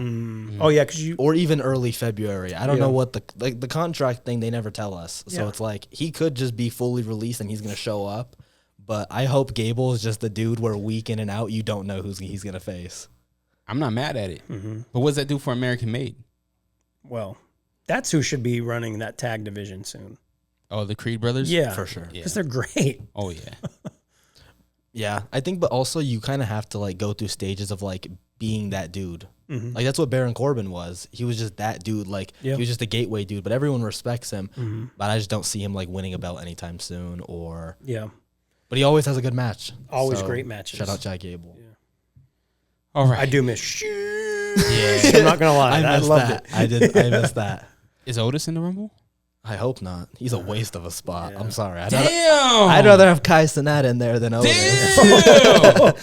Oh, yeah, because you, Or even early February. I don't know what the contract thing, they never tell us. So Yeah. it's like he could just be fully released and he's gonna show up. But I hope Gable is just the dude where week in and out you don't know who he's gonna face. I'm not mad at it. But what does that do for American Made? well, that's who should be running that tag division soon. Oh, the Creed brothers? Yeah. For sure. Because they're great. Oh, yeah. Yeah, I think, but also you kind of have to like go through stages of like being that dude. Like that's what Baron Corbin was. He was just that dude. Like he was just a gateway dude, but everyone respects him. But I just don't see him like winning a belt anytime soon. Or Yeah. but he always has a good match. Always great matches. Shout out Chad Gable. All right. I do miss I'm not going to lie. I missed loved that. it. I missed that. Is Otis in the Rumble? I hope not. He's a waste of a spot. I'm sorry. Damn. I'd rather have Kai Cenat in there than Otis. Damn.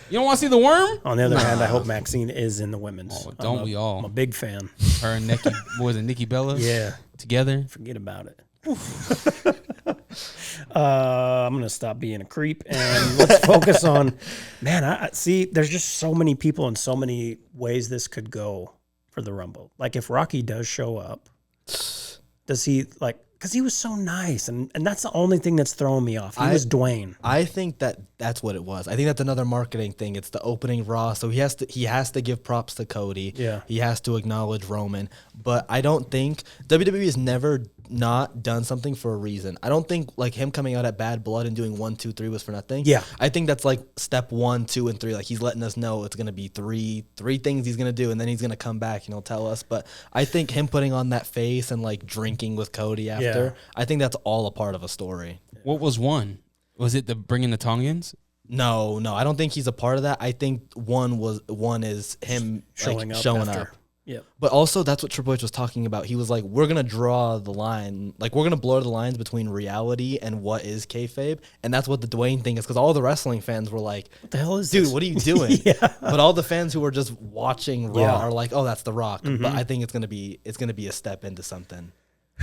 You don't want to see the worm? On the other hand, I hope Maxine is in the women's. Oh, don't we all? I'm a big fan. Her and Nikki, Nikki Bella? Yeah. Together? Forget about it. I'm going to stop being a creep and let's focus on, man, I see there's just so many people and so many ways this could go for the Rumble. Like if Rocky does show up, does he like, because he was so nice and that's the only thing that's throwing me off. He was Dwayne. I think that's what it was. I think that's another marketing thing. It's the opening Raw, so he has to give props to Cody. Yeah. He has to acknowledge Roman. But I don't think WWE has never not done something for a reason. I don't think like him coming out at Bad Blood and doing 1, 2, 3 was for nothing. Yeah. I think that's like step 1, 2, and 3. Like he's letting us know it's gonna be three things he's gonna do, and then he's gonna come back and he'll tell us. But I think him putting on that face and like drinking with Cody after, I think that's all a part of a story. What was one? Was it the bringing the Tongans? No, I don't think he's a part of that. I think one is him Showing like, up showing after. up. Yep. But also that's what Triple H was talking about. He was like, we're gonna draw the line, like we're gonna blur the lines between reality and what is kayfabe, and that's what the Dwayne thing is. Because all the wrestling fans were like, What the hell is dude, this? what are you doing? But all the fans who were just watching Raw Yeah. are like, oh, that's The Rock. But I think it's gonna be a step into something.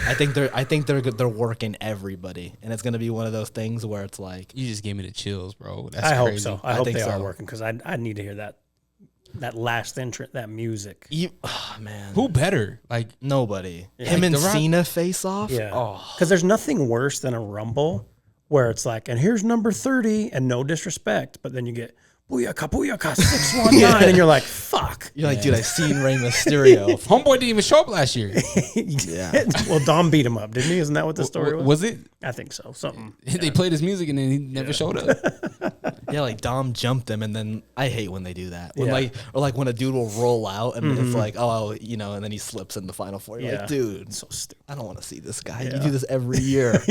I think they're working everybody, and it's gonna be one of those things where it's like, You just gave me the chills, bro. That's I hope crazy. so. I hope think they are so. working because I need to hear that last entrant, that music. man, Who better? Like, nobody. Like Him and The Rock? Cena face off. Yeah. Oh. Because there's nothing worse than a Rumble where it's like, and here's number 30, and no disrespect, but then you get Booyaka, booyaka, 619. And you're like, fuck. You're like, dude, I seen Rey Mysterio. Homeboy didn't even show up last year. Yeah. Well, Dom beat him up, didn't he? Isn't that what the story was? Was it? I think so. Something. They played his music and then he never showed up. Yeah, like Dom jumped him, and then I hate when they do that. When Yeah. or when a dude will roll out and it's like, oh, you know, and then he slips in the final four. You're like, dude, So stupid. I don't want to see this guy. You do this every year.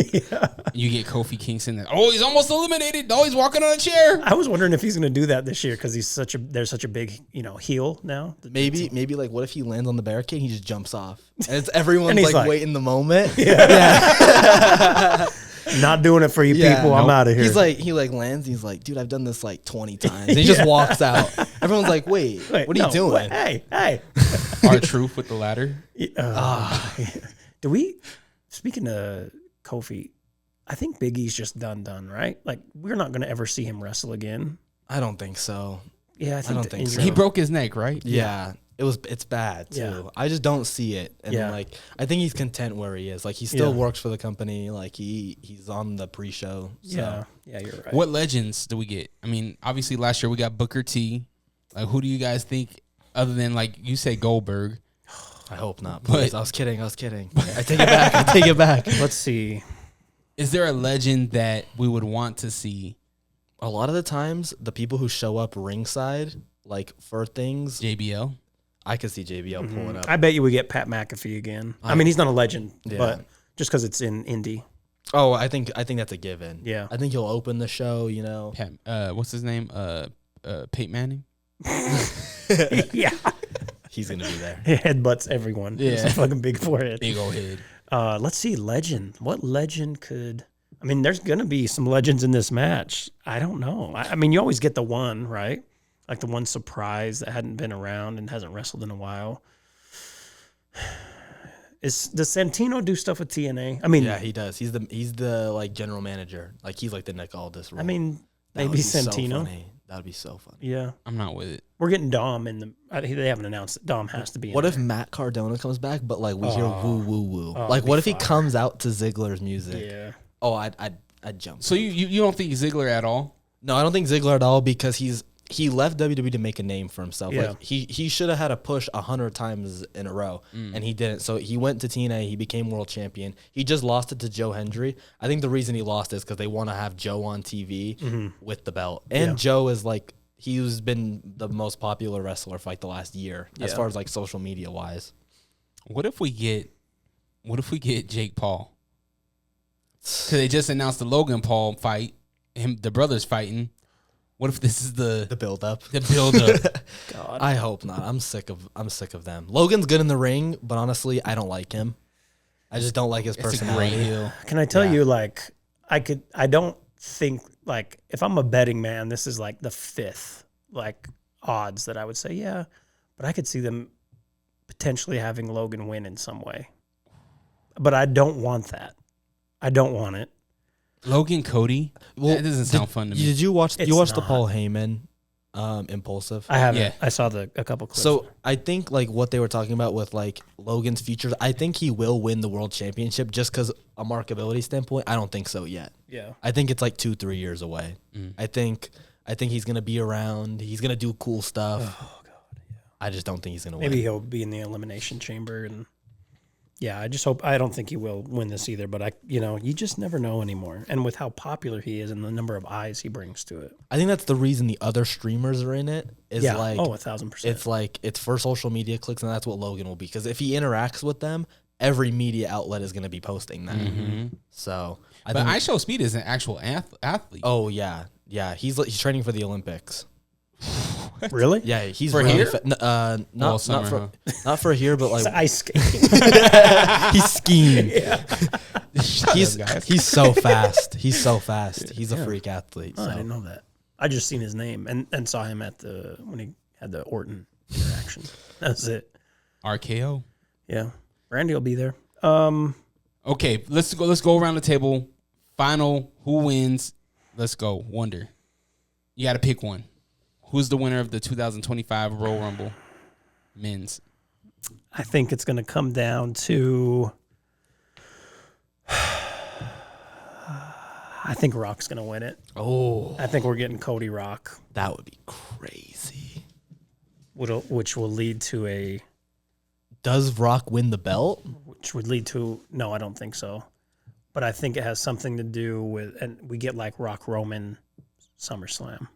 You get Kofi Kingston. Oh, he's almost eliminated. Oh, he's walking on a chair. I was wondering if he's going to do that this year because there's such a big, heel now. Maybe like, what if he lands on the barricade? And he just jumps off, and it's everyone's And he's like, waiting the moment. Not doing it for you people. I'm out of here. He's like, he lands. He's like, dude, I've done this like 20 times. And he just walks out. Everyone's like, wait, what are you doing? What? Hey. R-Truth with the ladder. Do we? Speaking of Kofi, I think Big E's just done, right? Like we're not going to ever see him wrestle again. I don't think so. Yeah, I don't the think so. injury- He broke his neck, right? Yeah. It's bad too. Yeah. I just don't see it. And like, I think he's content where he is. Like, he still works for the company. Like, he's on the pre-show. So. Yeah, you're right. What legends do we get? I mean, obviously last year we got Booker T. Like, who do you guys think, other than like you say Goldberg? I hope not. But- Please. I was kidding. I take it back. Let's see. Is there a legend that we would want to see? A lot of the times, the people who show up ringside, like for things, JBL. I could see JBL pulling up. I bet you we get Pat McAfee again. I mean, he's not a legend, but just because it's in Indy. Oh, I think that's a given. Yeah. I think he'll open the show. You know. What's his name? Peyton Manning. Yeah. He's gonna be there. He headbutts everyone. Yeah. It's a fucking big forehead. Big old head. Let's see, legend. What legend could? I mean, there's gonna be some legends in this match. I don't know. I mean, you always get the one, right? Like the one surprise that hadn't been around and hasn't wrestled in a while. Does Santino do stuff with TNA? I mean, Yeah, he does. He's the like general manager. Like, he's like the Nick Aldis role. I mean, That would maybe be so Santino. funny. That would be so funny. Yeah, I'm not with it. we're getting Dom in the. They haven't announced that Dom has to be. What in if Matt Cardona comes back, but like we hear woo woo woo? Oh, Like, it'd what be if he fire. comes out to Ziggler's music? there? Yeah. Oh, I'd jump. So you don't think Ziggler at all? No, I don't think Ziggler at all, because he left WWE to make a name for himself. Yeah. Like, he should have had a push 100 times in a row, and he didn't. So he went to TNA. He became world champion. He just lost it to Joe Hendry. I think the reason he lost is because they want to have Joe on TV with the belt. And Joe is like, he's been the most popular wrestler for like the last year, as far as like social media wise. What if we get Jake Paul? Because they just announced the Logan Paul fight. The brothers fighting. What if this is the build up. build up? God. I hope not. I'm sick of them. Logan's good in the ring, but honestly, I don't like him. I just don't like his It's a personality. great heel. Can I tell you, like, I don't think, like, if I'm a betting man, this is like the fifth, like, odds that I would say, yeah, but I could see them potentially having Logan win in some way. But I don't want that. I don't want it. Logan Cody. Well, that doesn't sound fun to me. Did you watch? It's You watched the not. Paul Heyman, Impulsive? I haven't. Yeah. I saw a couple clips. So I think like what they were talking about with like Logan's features, I think he will win the world championship just because a marketability standpoint. I don't think so yet. yeah. I think it's like 2-3 years away. I think he's gonna be around. He's gonna do cool stuff. Oh god, yeah. I just don't think he's gonna Maybe win. he'll be in the elimination chamber, and yeah, I just hope. I don't think he will win this either, but you just never know anymore. And with how popular he is and the number of eyes he brings to it, I think that's the reason the other streamers are in it. Is yeah, like 1,000%. it's like it's for social media clicks, and that's what Logan will be. Because if he interacts with them, every media outlet is going to be posting that. So I But think. IShow Speed is an actual athlete. Oh yeah, he's training for the Olympics. really. Yeah, he's For really here? not summer, for huh? not for here, but It's like ice skating. he's skiing. Shut up, guys. He's so fast. He's so fast. He's a freak athlete. Oh, I So. didn't know that. I just seen his name and saw him at when he had the Orton interaction. That's it. RKO. Yeah, Randy will be there. Okay, let's go around the table. Final, who wins? Let's go. Wonder. You got to pick one. Who's the winner of the 2025 Royal Rumble men's? I think it's going to come down to I think Rock's going to win it. Oh, I think we're getting Cody Rock, that would be crazy. which will lead to a... Does Rock win the belt? Which would lead to... No, I don't think so. But I think it has something to do with... And we get like Rock Roman SummerSlam.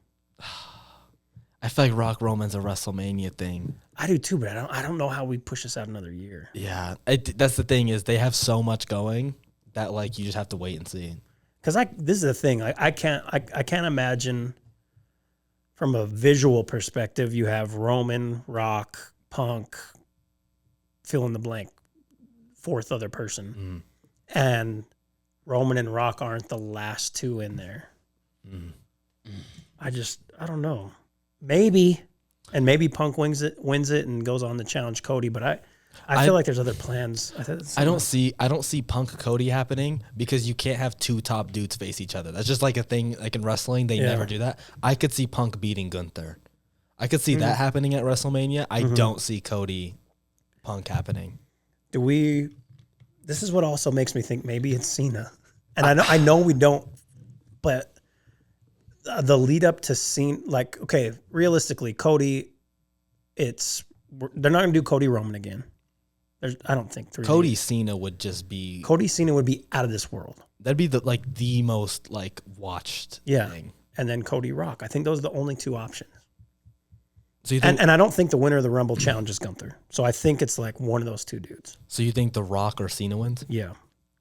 I feel like Rock Roman's a WrestleMania thing. I do too, but I don't know how we push this out another year. Yeah, that's the thing is they have so much going that like you just have to wait and see. Because this is the thing. I can't imagine from a visual perspective. You have Roman, Rock, Punk, fill in the blank, fourth other person, and Roman and Rock aren't the last two in there. I don't know. Maybe Punk wins it and goes on to challenge Cody. But I feel like there's other plans. I don't see Punk Cody happening because you can't have two top dudes face each other. That's just like a thing. Like in wrestling, they never do that. I could see Punk beating Gunther. I could see that happening at WrestleMania. I don't see Cody Punk happening. This is what also makes me think maybe it's Cena, and I know we don't, but the lead up to Cena, like, okay, realistically, Cody, they're not going to do Cody Roman again. I don't think Cody Cena would just be Cody Cena would be out of this world. That'd be the most like watched thing. And then Cody Rock. I think those are the only two options. So you think, and I don't think the winner of the Rumble challenges Gunther. So I think it's like one of those two dudes. So you think The Rock or Cena wins? Yeah.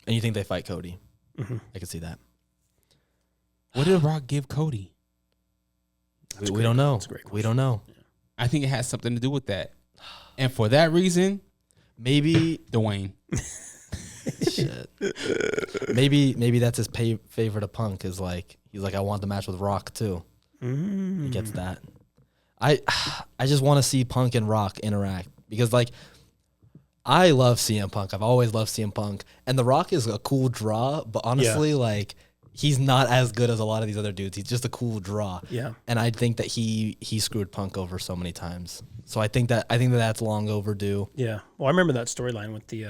And you think they fight Cody? I can see that. What did Rock give Cody? We don't know. We don't know. I think it has something to do with that. And for that reason, maybe Dwayne. Shit. Maybe that's his favorite of Punk is like he's like I want the match with Rock too. He gets that. I just want to see Punk and Rock interact because like I love CM Punk. I've always loved CM Punk, and The Rock is a cool draw. But honestly, like he's not as good as a lot of these other dudes. He's just a cool draw. Yeah. And I think that he screwed Punk over so many times. So I think that's long overdue. Yeah. Well, I remember that storyline with the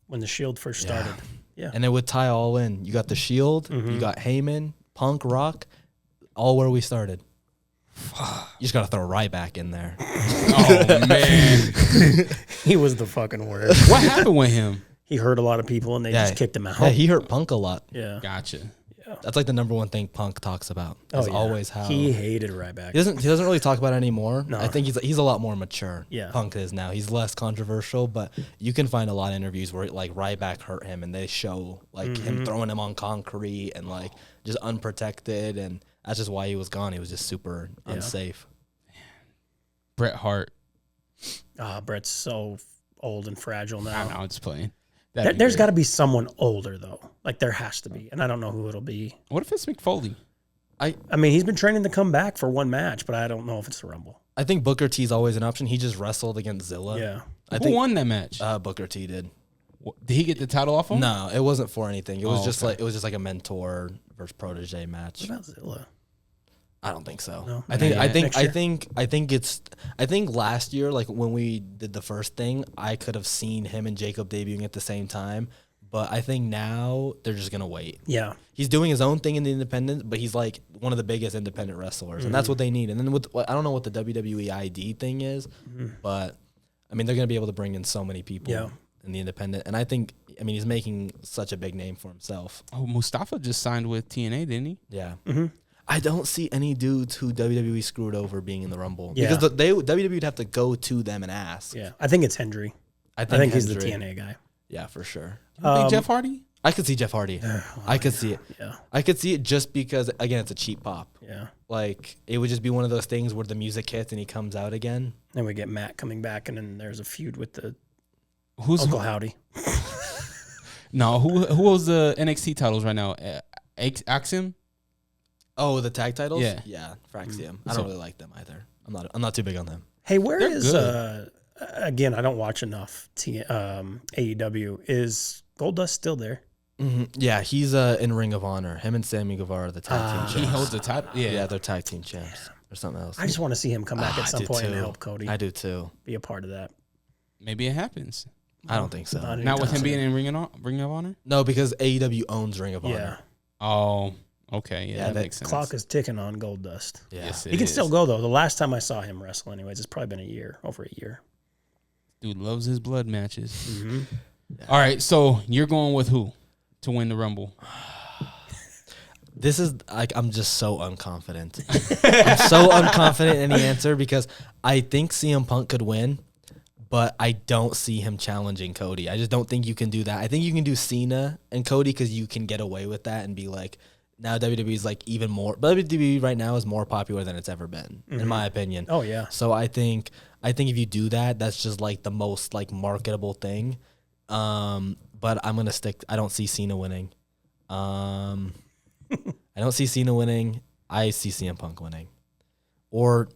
when the Shield first started. Yeah. And it would tie all in. You got the Shield, you got Heyman, Punk, Rock, all where we started. You just gotta throw Ryback in there. Oh man, he was the fucking worst. what happened with him? He hurt a lot of people, and they just kicked him out. Yeah, he hurt Punk a lot. Yeah. Gotcha. Yeah. That's like the number one thing Punk talks about. Is always how he hated Ryback. He doesn't really talk about it anymore. No. I think he's a lot more mature. Yeah. Punk is now. He's less controversial, but you can find a lot of interviews where like Ryback hurt him, and they show like him throwing him on concrete and like just unprotected, and that's just why he was gone. He was just super unsafe. Bret Hart. Bret's so old and fragile now. I'm just playing. There's got to be someone older though. Like there has to be, and I don't know who it'll be. What if it's McFoley? I mean, he's been training to come back for one match, but I don't know if it's the Rumble. I think Booker T's always an option. He just wrestled against Zilla. Yeah. Who won that match? Booker T did. Did he get the title off him? No, it wasn't for anything. It was just okay. like a mentor versus protege match. What about Zilla? I don't think so. No? I think Next I think last year, like when we did the first thing, I could have seen him and Jacob debuting at the same time. But I think now they're just gonna wait. Yeah. He's doing his own thing in the independent, but he's like one of the biggest independent wrestlers, and that's what they need. And then I don't know what the WWE ID thing is, but I mean they're gonna be able to bring in so many people in the independent, and I think he's making such a big name for himself. Oh, Mustafa just signed with TNA, didn't he? Yeah. I don't see any dudes who WWE screwed over being in the Rumble Yeah. because WWE would have to go to them and ask. Yeah. I think it's Hendry. I think he's the TNA guy. Yeah, for sure. You think Jeff Hardy? I could see Jeff Hardy. I could see it. Yeah. I could see it just because, again, it's a cheap pop. Yeah. Like, it would just be one of those things where the music hits and he comes out again. Then we get Matt coming back, and then there's a feud with the Who's Uncle Howdy. No, who holds the NXT titles right now? Axiom? Oh, the tag titles? Yeah. Yeah, Fraxium. I don't really like them either. I'm not too big on them. Hey, where They're is good. again? I don't watch enough AEW. Is Goldust still there? Yeah, he's in Ring of Honor. Him and Sammy Guevara are the tag team champs. He holds the title. Yeah, they're tag team champs or something else. I just want to see him come back at I some do point and too. help Cody. I do too. Be a part of that. Maybe it happens. I don't think so. Not Not with him anytime being soon. in Ring of Honor? No, because AEW owns Ring of Honor. Yeah. Oh, okay. Yeah, Yeah, that that makes sense. Clock is ticking on Goldust. Yeah. Yes, He can still go though. The last time I saw him wrestle, anyways, it's probably been over a year. Dude loves his blood matches. All right, so you're going with who to win the Rumble? This is like I'm just so unconfident. I'm so unconfident in the answer because I think CM Punk could win, but I don't see him challenging Cody. I just don't think you can do that. I think you can do Cena and Cody because you can get away with that and be like, now WWE is like even more. WWE right now is more popular than it's ever been, in my opinion. Oh yeah. So I think if you do that, that's just like the most like marketable thing. But I'm gonna stick. I don't see Cena winning. I don't see Cena winning. I see CM Punk winning, or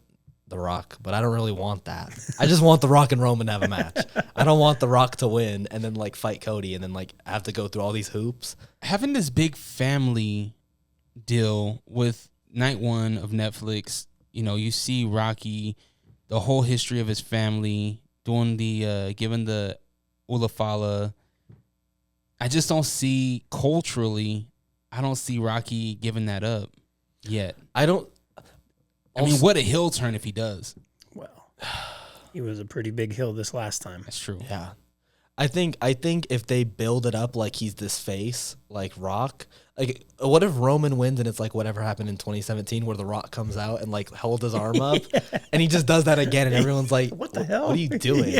The Rock. But I don't really want that. I just want The Rock and Roman to have a match. I don't want The Rock to win and then like fight Cody and then like have to go through all these hoops. Having this big family deal with night one of Netflix, you know, you see Rocky, the whole history of his family, doing the giving the Ulafala. I just don't see culturally. I don't see Rocky giving that up yet. I don't. I mean, what a heel turn if he does. Well, he was a pretty big hill this last time. That's true. Yeah. I think if they build it up like he's this face, like Rock, like what if Roman wins and it's like whatever happened in 2017 where The Rock comes out and like holds his arm up and he just does that again and everyone's like, What the hell? What are you doing?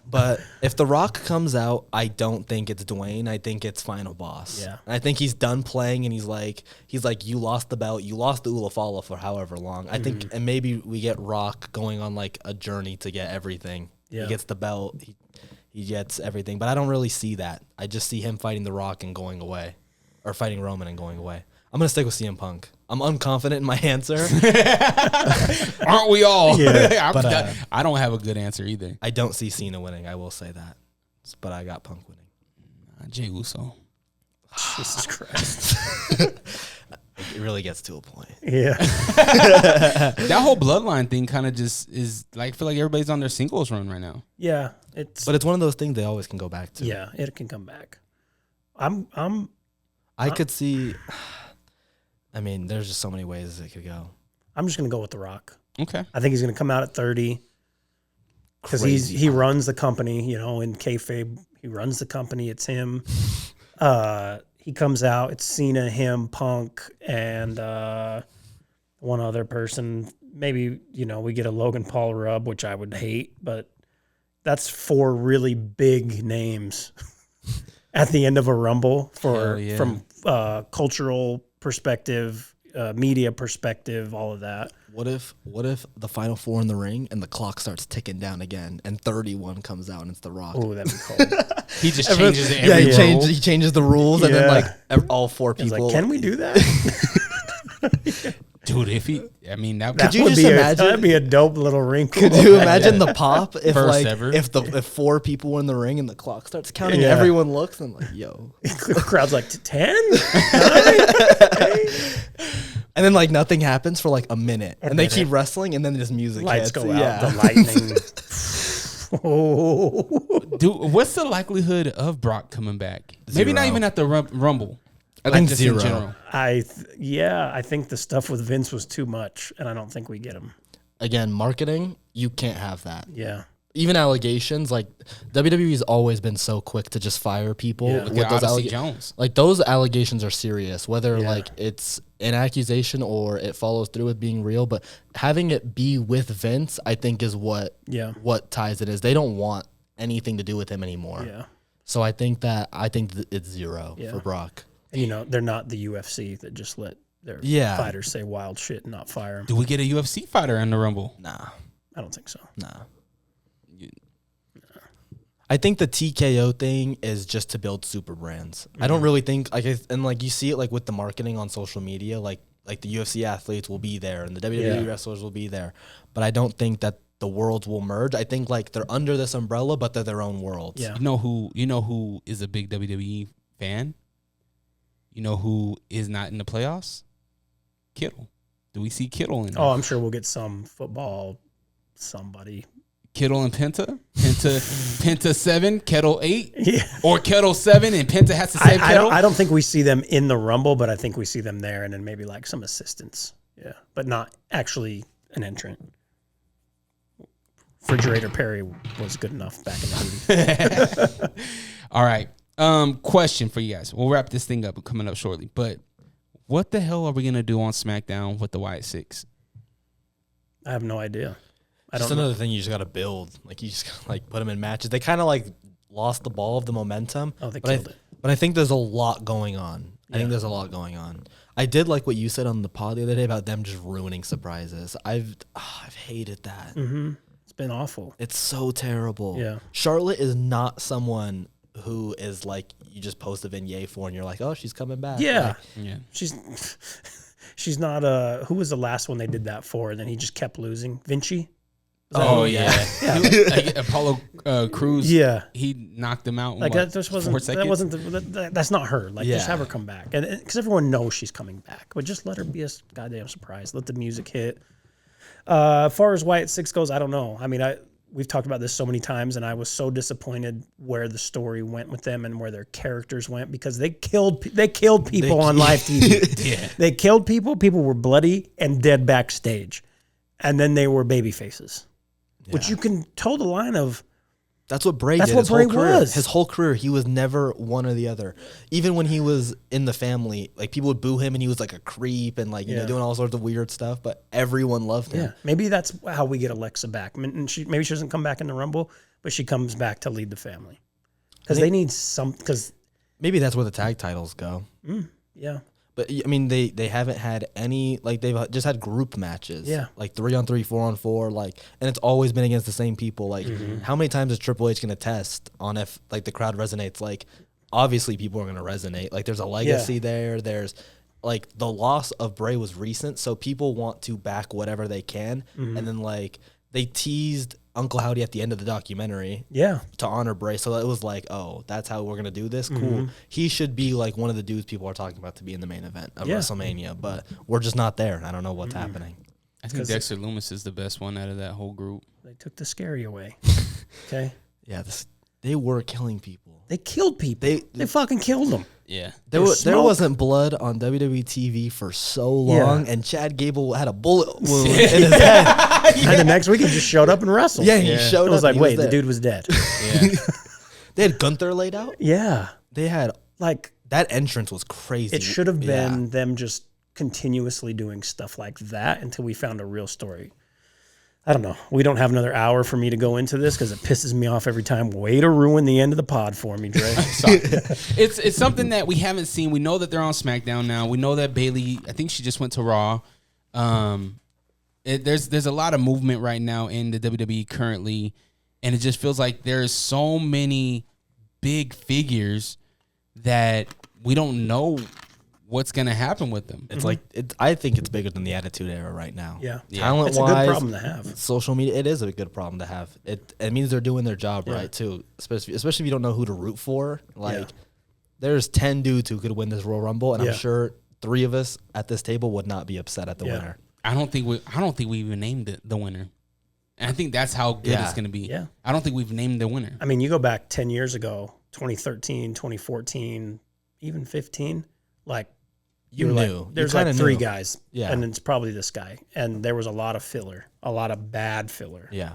But if The Rock comes out, I don't think it's Dwayne. I think it's Final Boss. Yeah. And I think he's done playing and he's like, you lost the belt, you lost the Ulafala for however long. I think, and maybe we get Rock going on like a journey to get everything. Yeah. He gets the belt. He gets everything, but I don't really see that. I just see him fighting The Rock and going away, or fighting Roman and going away. I'm going to stick with CM Punk. I'm unconfident in my answer. Aren't we all? Yeah, but, I don't have a good answer either. I don't see Cena winning. I will say that, but I got Punk winning. Jey Uso. Jesus Christ. It really gets to a point. Yeah. That whole bloodline thing kind of just is like, I feel like everybody's on their singles run right now. Yeah. But it's one of those things they always can go back to. Yeah, it can come back. I could see. I mean, there's just so many ways it could go. I'm just gonna go with The Rock. Okay. I think he's gonna come out at 30 because Crazy he runs the company. You know, in kayfabe, he runs the company. It's him. He comes out. It's Cena, him, Punk, and one other person. Maybe we get a Logan Paul rub, which I would hate, but that's 4 really big names at the end of a Rumble from cultural perspective, media perspective, all of that. What if the final 4 in the ring and the clock starts ticking down again and 31 comes out and it's The Rock? Oh, that'd be cool. He just changes it Yeah, every roll. he changes the rules and then Yeah. like all 4 He's people. like, can we do that? Dude, if he, I mean, that Could you would just be imagine? that'd be a dope little wrinkle. Could you imagine the pop if First like ever. if 4 people were in the ring and the clock starts counting Yeah. and everyone looks and like, yo. The crowd's like, 10? And then like nothing happens for like a minute. And they keep wrestling and then just music Lights hits. go out, Yeah. the lightning. Oh. Dude, what's the likelihood of Brock coming back? Maybe not Zero. even at the Rumble. I think just in 0. general. I think the stuff with Vince was too much, and I don't think we get him. Again, marketing, you can't have that. Yeah. Even allegations, like WWE's always been so quick to just fire people Yeah. with Look at those Odyssey allegations. Jones. Like those allegations are serious, whether Yeah. like it's an accusation or it follows through with being real. But having it be with Vince, I think, is what ties it is. They don't want anything to do with him anymore. Yeah. So I think it's 0 Yeah. for Brock. And, they're not the UFC that just let their Yeah. fighters say wild shit and not fire them. Do we get a UFC fighter in the Rumble? Nah. I don't think so. I think the TKO thing is just to build super brands. I don't really think and you see it like with the marketing on social media, like the UFC athletes will be there and the WWE wrestlers will be there, but I don't think that the worlds will merge. I think like they're under this umbrella, but they're their own worlds. Yeah. You know who is a big WWE fan? You know who is not in the playoffs? Kittle. Do we see Kittle in there? Oh, I'm sure we'll get some football somebody. Kittle and Penta, Penta 7, Kettle 8, Yeah. or Kettle 7 and Penta has to save Kettle. I don't think we see them in the Rumble, but I think we see them there and then maybe like some assistants. Yeah, but not actually an entrant. Refrigerator Perry was good enough back in the 80s. All right. Question for you guys. We'll wrap this thing up coming up shortly. But what the hell are we gonna do on SmackDown with the Wyatt Six? I have no idea. I Just don't know. another thing you just got to build. Like you just gotta, like put them in matches. They kind of like lost the ball of the momentum. Oh, they but killed it. But I think there's a lot going on. I think there's a lot going on. I did like what you said on the pod the other day about them just ruining surprises. I've hated that. It's been awful. It's so terrible. Yeah. Charlotte is not someone who is like you just post a vignette for and you're like, oh, she's coming back. Yeah. Like, Yeah. She's not who was the last one they did that for? And then he just kept losing. Vinci? Oh yeah. Like Apollo Crews. Yeah. He knocked him out. In Like what, that just 4 wasn't seconds? that's not her. Like just Yeah. have her come back. And because everyone knows she's coming back. But just let her be a goddamn surprise. Let the music hit. As far as Wyatt Six goes, I don't know. I mean, we've talked about this so many times, and I was so disappointed where the story went with them and where their characters went because they killed people on live TV. Yeah. They killed people. People were bloody and dead backstage, and then they were baby faces, which you can toe the line of. That's what Bray That's did. what his whole Bray career. was. His whole career, he was never one or the other. Even when he was in the family, like people would boo him and he was like a creep and like, you know, doing all sorts of weird stuff, but everyone loved him. Yeah, maybe that's how we get Alexa back. I mean, and maybe she doesn't come back in the Rumble, but she comes back to lead the family because they need some. Because Maybe that's where the tag titles go. yeah, But I mean, they haven't had any, like they've just had group matches. Yeah. Like 3-on-3, 4-on-4, like, and it's always been against the same people. Like, how many times is Triple H going to test on if like the crowd resonates? Like, obviously people are going to resonate. Like, there's a legacy there. There's like the loss of Bray was recent, so people want to back whatever they can. And then like they teased Uncle Howdy at the end of the documentary. yeah. To honor Bray. So it was like, oh, that's how we're going to do this? Cool. He should be like one of the dudes people are talking about to be in the main event of WrestleMania, but we're just not there. I don't know what's happening. I think Dexter Loomis is the best one out of that whole group. They took the scary away. Okay, Yeah, they were killing people. they killed people. They fucking killed them. Yeah. There smoke. wasn't blood on WWE TV for so long, and Chad Gable had a bullet wound in his head. And the next week he just showed up and wrestled. Yeah, he showed It up. was like, and he wait, the there. dude was dead. Yeah. They had Gunther laid out. Yeah, They had like that entrance was crazy. it should have Yeah. been them just continuously doing stuff like that until we found a real story. I don't know. We don't have another hour for me to go into this because it pisses me off every time. Way to ruin the end of the pod for me, Dre. It's something that we haven't seen. We know that they're on SmackDown now. We know that Bayley, I think she just went to Raw. There's a lot of movement right now in the WWE currently, and it just feels like there's so many big figures that we don't know what's gonna happen with them. It's like I think it's bigger than the Attitude Era right now. Yeah. Talent It's a good wise, problem to have. social media, it is a good problem to have. It means they're doing their job right too. Especially if you don't know who to root for. Like there's 10 dudes who could win this Royal Rumble, and I'm sure 3 of us at this table would not be upset at the winner. I don't think we even named the winner. And I think that's how good it's gonna be. Yeah. I don't think we've named the winner. I mean, you go back 10 years ago, 2013, 2014, even 15, like You you're knew. like, there's You like kinda 3 knew. guys. Yeah. And it's probably this guy. And there was a lot of filler, a lot of bad filler. Yeah.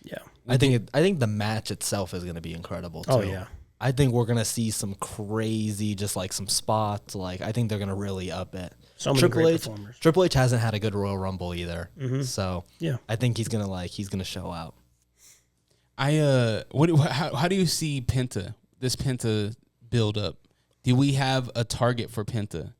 Yeah. I think the match itself is going to be incredible too. Oh, yeah. I think we're going to see some crazy, just like some spots. Like I think they're going to really up it. So many great performers. Triple H hasn't had a good Royal Rumble either. So Yeah. I think he's going to show out. How do you see this Penta build up? Do we have a target for Penta?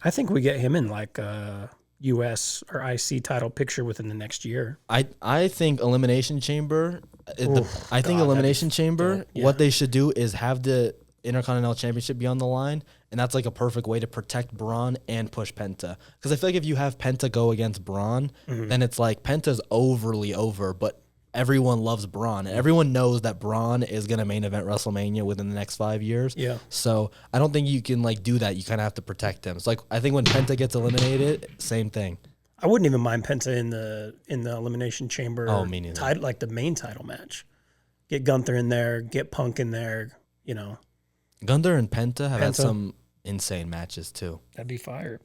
I think we get him in like a U.S. or IC title picture within the next year. I think Elimination Chamber. Elimination Chamber. yeah. What they should do is have the Intercontinental Championship be on the line, and that's like a perfect way to protect Braun and push Penta. Because I feel like if you have Penta go against Braun, then it's like Penta's overly over, but everyone loves Braun, and everyone knows that Braun is going to main event WrestleMania within the next 5 years. Yeah. So I don't think you can like do that. You kind of have to protect him. It's like I think when Penta gets eliminated, same thing. I wouldn't even mind Penta in the Elimination Chamber. Oh, me neither. Title, like the main title match. Get Gunther in there, get Punk in there, Gunther and Penta have had Penta. some insane matches too. That'd be fire.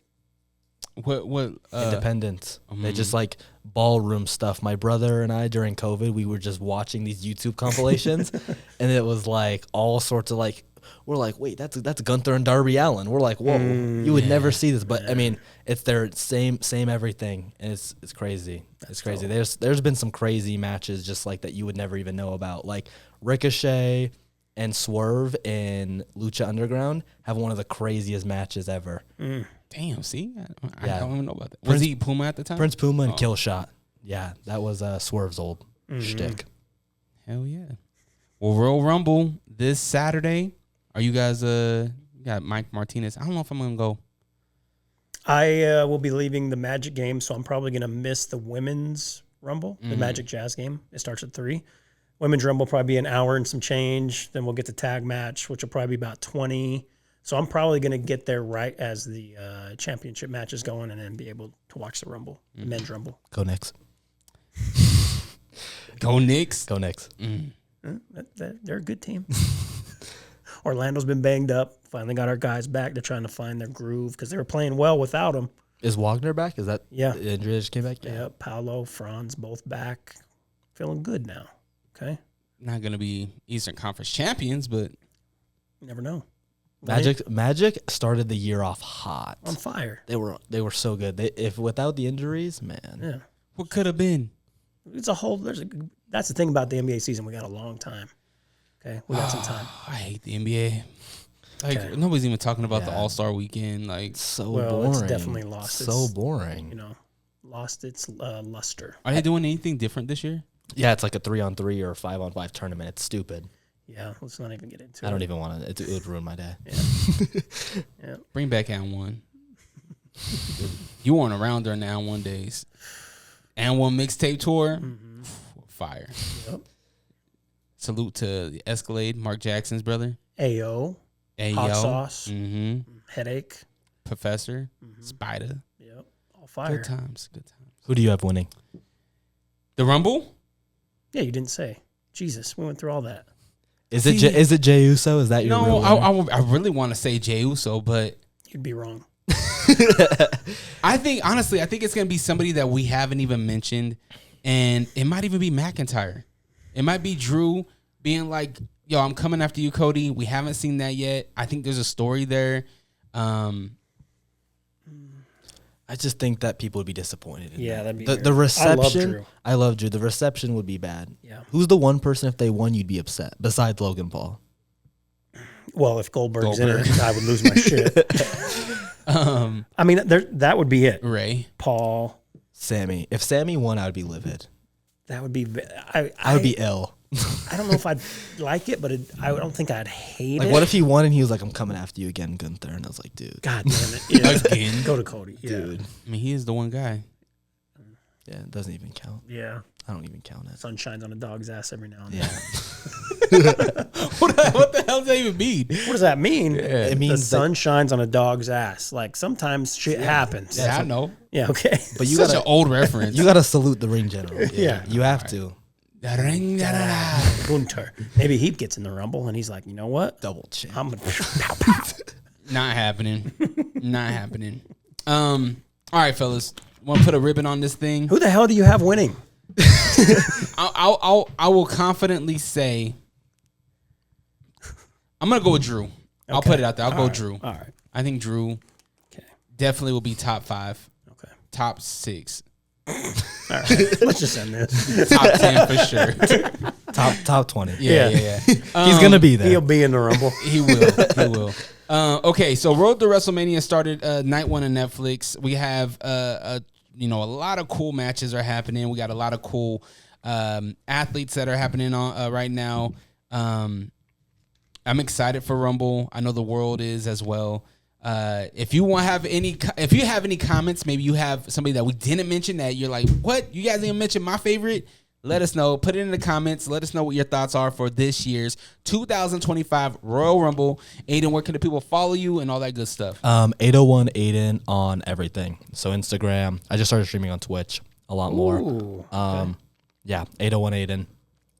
What Independence. They just like ballroom stuff. My brother and I during COVID, we were just watching these YouTube compilations, and it was like all sorts of like. We're like, wait, that's Gunther and Darby Allin. We're like, whoa, you would never see this, but I mean, it's their same everything, and it's crazy. It's crazy. There's been some crazy matches just like that you would never even know about, like Ricochet and Swerve in Lucha Underground have one of the craziest matches ever. Damn, see? I Yeah. don't even know about that. Was he Puma at the time? Prince Puma and Killshot. Yeah, that was Swerve's old shtick. Hell yeah. Well, Royal Rumble this Saturday. Are you guys you got Mike Martinez? I don't know if I'm gonna go. I will be leaving the Magic game, so I'm probably going to miss the Women's Rumble, the Magic Jazz game. It starts at 3. Women's Rumble will probably be an hour and some change. Then we'll get the tag match, which will probably be about 20. So I'm probably going to get there right as the championship match is going and then be able to watch the Rumble, the Men's Rumble. Go Knicks. Go Knicks. Go Knicks. They're a good team. Orlando's been banged up. Finally got our guys back. They're trying to find their groove because they were playing well without him. Is Wagner back? Is that Yeah. the injury that just came back? Yeah, Paolo, Franz, both back. Feeling good now. Okay. Not gonna be Eastern Conference champions, but You never know. Magic started the year off hot. On fire. They were so good. If without the injuries, man. Yeah. what could have been? It's a whole. That's the thing about the NBA season. We got a long time. Okay, we got some time. I hate the NBA. Like Okay. nobody's even talking about the Yeah. All-Star weekend. Like, So Well, boring. it's definitely lost So its- boring. Lost its luster. are they doing anything different this year? Yeah, it's like a 3-on-3 or a 5-on-5 tournament. It's stupid. Yeah, let's not even get into it. I don't even want to. It would ruin my day. Yeah. Bring back and one. You weren't around during the and one days. And one mixtape tour, fire. Yep. Salute to the Escalade, Mark Jackson's brother. AO, Ayo. hot sauce, Mm-hmm. headache. Professor, Spider. Yep, all fire. Good times. Who do you have winning? The Rumble? Yeah, you didn't say. Jesus, we went through all that. Is See- it Jey Uso? Is that your No, real winner? I really want to say Jey Uso, but You'd be wrong. I think it's gonna be somebody that we haven't even mentioned, and it might even be McIntyre. It might be Drew being like, "Yo, I'm coming after you, Cody." We haven't seen that yet. I think there's a story there. I just think that people would be disappointed. In Yeah, that. that'd be the weird. I love reception. Drew. I love Drew. The reception would be bad. Yeah. Who's the one person if they won you'd be upset besides Logan Paul? Well, if Goldberg's in it, I would lose my shit. I mean, that would be it. Ray. Paul. Sammy. If Sammy won, I would be livid. That would be. I would be ill. I don't know if I'd like it, but I don't think I'd hate Like, it. what if he won and he was like, "I'm coming after you again, Gunther," and I was like, "Dude, God damn it! Yeah. Again? Go to Cody. Yeah. dude, I mean, he is the one guy. yeah, it doesn't even count. Yeah. I don't even count it." Sun shines on a dog's ass every now and then. Yeah, What the hell does that even mean? What does that mean? it The means sun shines on a dog's ass. Like sometimes shit happens. Yeah, I know. Yeah. Okay. but you Such gotta an old reference. you gotta salute the ring general. Yeah. You have to Da-da-ding, da-da-da. Gunter. Maybe he gets in the rumble and he's like, you know what? double champ. I'm gonna pow pow. Not happening. Not happening. All right, fellas. Want to put a ribbon on this thing? Who the hell do you have winning? I will confidently say I'm gonna go with Drew. I'll put it out there. I'll go Drew. All right. I think Drew Okay. definitely will be top 5, Okay. top 6, All right. Let's just end this. top 10 for sure. top 20. Yeah. He's gonna be there. He'll be in the rumble. He will. He will. Okay, so Road to WrestleMania started night 1 on Netflix. We have a lot of cool matches are happening. We got a lot of cool athletes that are happening on right now. I'm excited for Rumble. I know the world is as well. If you have any comments, maybe you have somebody that we didn't mention that you're like, what? You guys didn't mention my favorite? Let us know. Put it in the comments. Let us know what your thoughts are for this year's 2025 Royal Rumble. Aiden, where can the people follow you and all that good stuff? 801 Aiden on everything. So Instagram. I just started streaming on Twitch a lot more. Okay. Yeah, 801 Aiden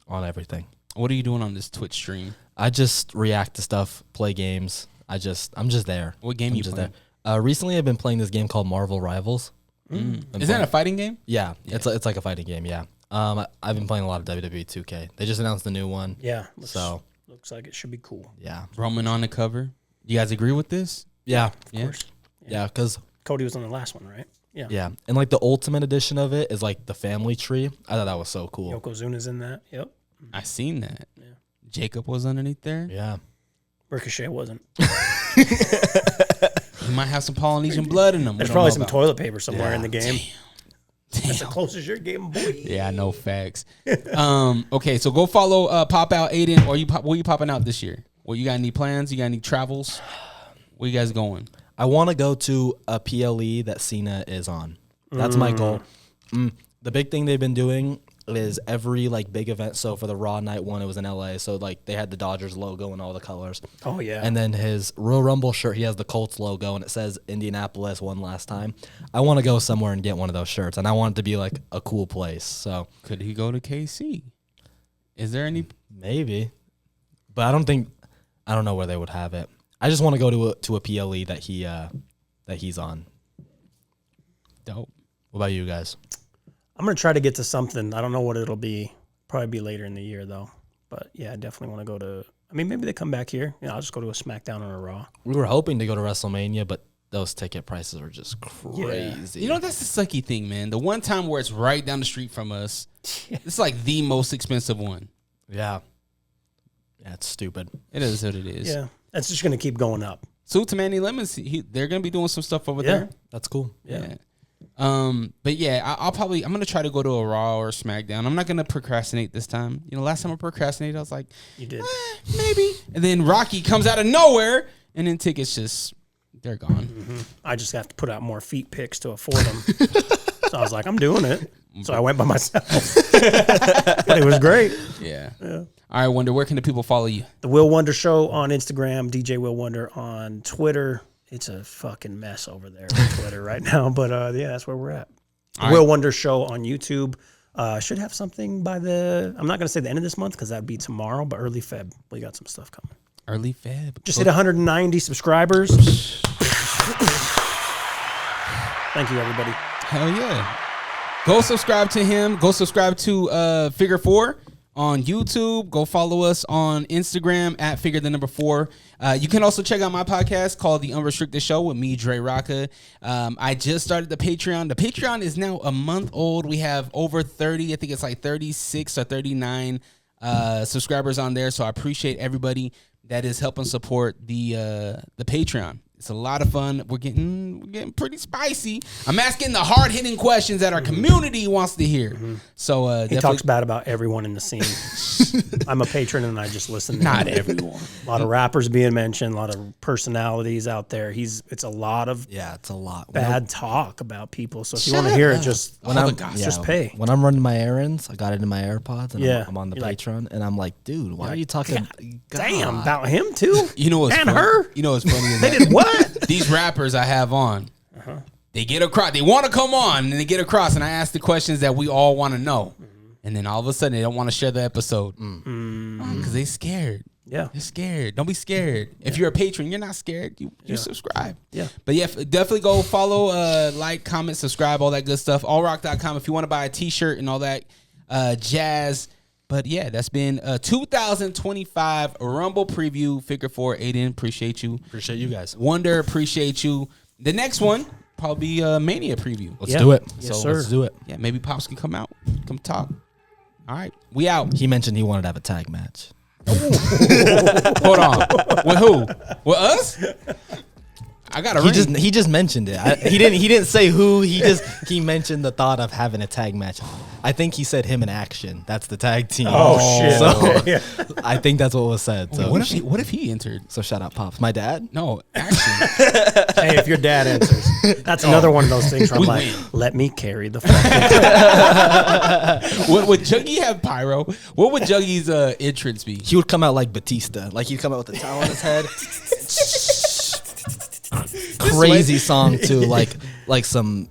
on everything. What are you doing on this Twitch stream? I just react to stuff, play games. I'm just there. What game I'm you just playing? there. Recently, I've been playing this game called Marvel Rivals. Is that a fighting game? Yeah, it's like a fighting game. Yeah. I've been playing a lot of WWE 2K. They just announced the new one. Yeah. Looks like it should be cool. Yeah. Roman on the cover. You guys agree with this? Yeah. Of course. Yeah, because Cody was on the last one, right? Yeah. yeah, and like the ultimate edition of it is like the family tree. I thought that was so cool. Yokozuna's in that. Yep. I seen that. Yeah. Jacob was underneath there. Yeah. Ricochet wasn't. He might have some Polynesian blood in him. There's We don't probably know some about. toilet paper somewhere in the game. That's the Damn. closest you're getting, boy. Yeah, no facts. Okay, so go follow Pop Out Aiden, or what you popping out this year? Well, you got any plans? You got any travels? Where you guys going? I want to go to a PLE that Cena is on. That's my goal. The big thing they've been doing is every like big event. So for the Raw night one, it was in LA. So like they had the Dodgers logo and all the colors. Oh, yeah. And then his Royal Rumble shirt, he has the Colts logo and it says Indianapolis one last time. I want to go somewhere and get one of those shirts, and I want it to be like a cool place. So Could he go to KC? Is there any? maybe, but I don't know where they would have it. I just want to go to a PLE that he's on. Dope. What about you guys? I'm going to try to get to something. I don't know what it'll be. Probably be later in the year, though. But, yeah, I definitely want to go to – I mean, maybe they come back here. Yeah, I'll just go to a SmackDown or a Raw. We were hoping to go to WrestleMania, but those ticket prices are just crazy. You know, that's the sucky thing, man. The one time where it's right down the street from us, it's like the most expensive one. Yeah. Yeah, it's stupid. It is what it is. Yeah. That's just going to keep going up. Suits and Manny Lemons, they're going to be doing some stuff over there. That's cool. Yeah. But yeah, I'm going to try to go to a Raw or SmackDown. I'm not going to procrastinate this time. You know, last time I procrastinated, I was like, You did. maybe. And then Rocky comes out of nowhere, and then tickets they're gone. I just have to put out more feet pics to afford them. So I was like, I'm doing it. So I went by myself. But it was great. Yeah. All right, Wonder, where can the people follow you? The Will Wonder Show on Instagram, DJ Will Wonder on Twitter. It's a fucking mess over there on Twitter right now. But yeah, that's where we're at. The Will Wonder Show on YouTube. Should have something by I'm not going to say the end of this month because that would be tomorrow, but early Feb. We got some stuff coming. Early Feb. Just hit 190 subscribers. Thank you, everybody. Hell yeah. Go subscribe to him. Go subscribe to Figure 4 on YouTube. Go follow us on Instagram at Figure4. You can also check out my podcast called The Unrestricted Show with me, Dre Rocca. I just started the Patreon. The Patreon is now a month old. We have over 30, I think it's like 36 or 39 subscribers on there. So I appreciate everybody that is helping support the Patreon. It's a lot of fun. We're getting pretty spicy. I'm asking the hard hitting questions that our community wants to hear. So He talks bad about everyone in the scene. I'm a patron and I just listen to not him. everyone. A lot of rappers being mentioned, a lot of personalities out there. It's a lot of It's a lot. bad talk about people. So if you want to hear it, just just pay. When I'm running my errands, I got it in my AirPods and Yeah. I'm on the You're like- Patreon, and I'm like, dude, why are you talking? Damn, about him too. You know what's and funny? her. You know what's funny? Is They that did what? these rappers I have on, they get across. They want to come on and they get across, and I ask the questions that we all want to know, and then all of a sudden they don't want to share the episode because they scared. Yeah. They're scared. Don't be scared. If you're a patron, you're not scared. You subscribe. Yeah. But yeah, definitely go follow, like, comment, subscribe, all that good stuff. Allrock.com if you want to buy a t-shirt and all that jazz. But yeah, that's been a 2025 Rumble preview. Figure 4, Aiden, appreciate you. Appreciate you guys. Wonder, appreciate you. The next one, probably a Mania preview. Let's do it. Yes, sir. Let's do it. Yeah, maybe Pops can come out, come talk. All right, we out. He mentioned he wanted to have a tag match. Hold on. With who? With us? I got a ring. He just mentioned it. He didn't say who. He mentioned the thought of having a tag match. I think he said him in action. That's the tag team. Oh, shit. So Okay. I think that's what was said. So What if he entered? So shout out Pops. My dad? No, action. Hey, if your dad answers, that's another one of those things where I'm We like, win. let me carry the fucking. Would Juggy have pyro? What would Juggy's entrance be? He would come out like Batista. Like he'd come out with a towel on his head. Crazy song too. Like some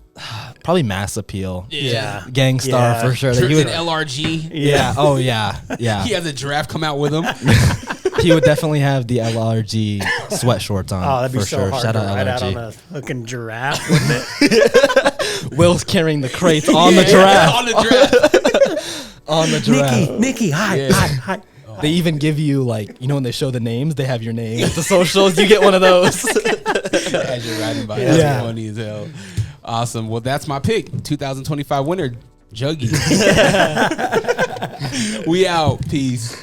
probably Mass Appeal. Yeah. Gangstar Yeah. for sure. Trips He would, an LRG. yeah. Oh yeah. Yeah. He has a giraffe come out with him. He would definitely have the LRG sweat shorts on. Oh, that'd be for so sure. hard Shout to out ride out on LRG. a fucking giraffe, wouldn't it? Will's carrying the crates on the giraffe. On the giraffe. On the giraffe. Nikki, hi, Yeah. hi. They even give you like, when they show the names, they have your name. The socials, you get one of those. As you're riding by. That's Yeah. funny as hell. Awesome. Well, that's my pick. 2025 winner, Juggy. We out. Peace.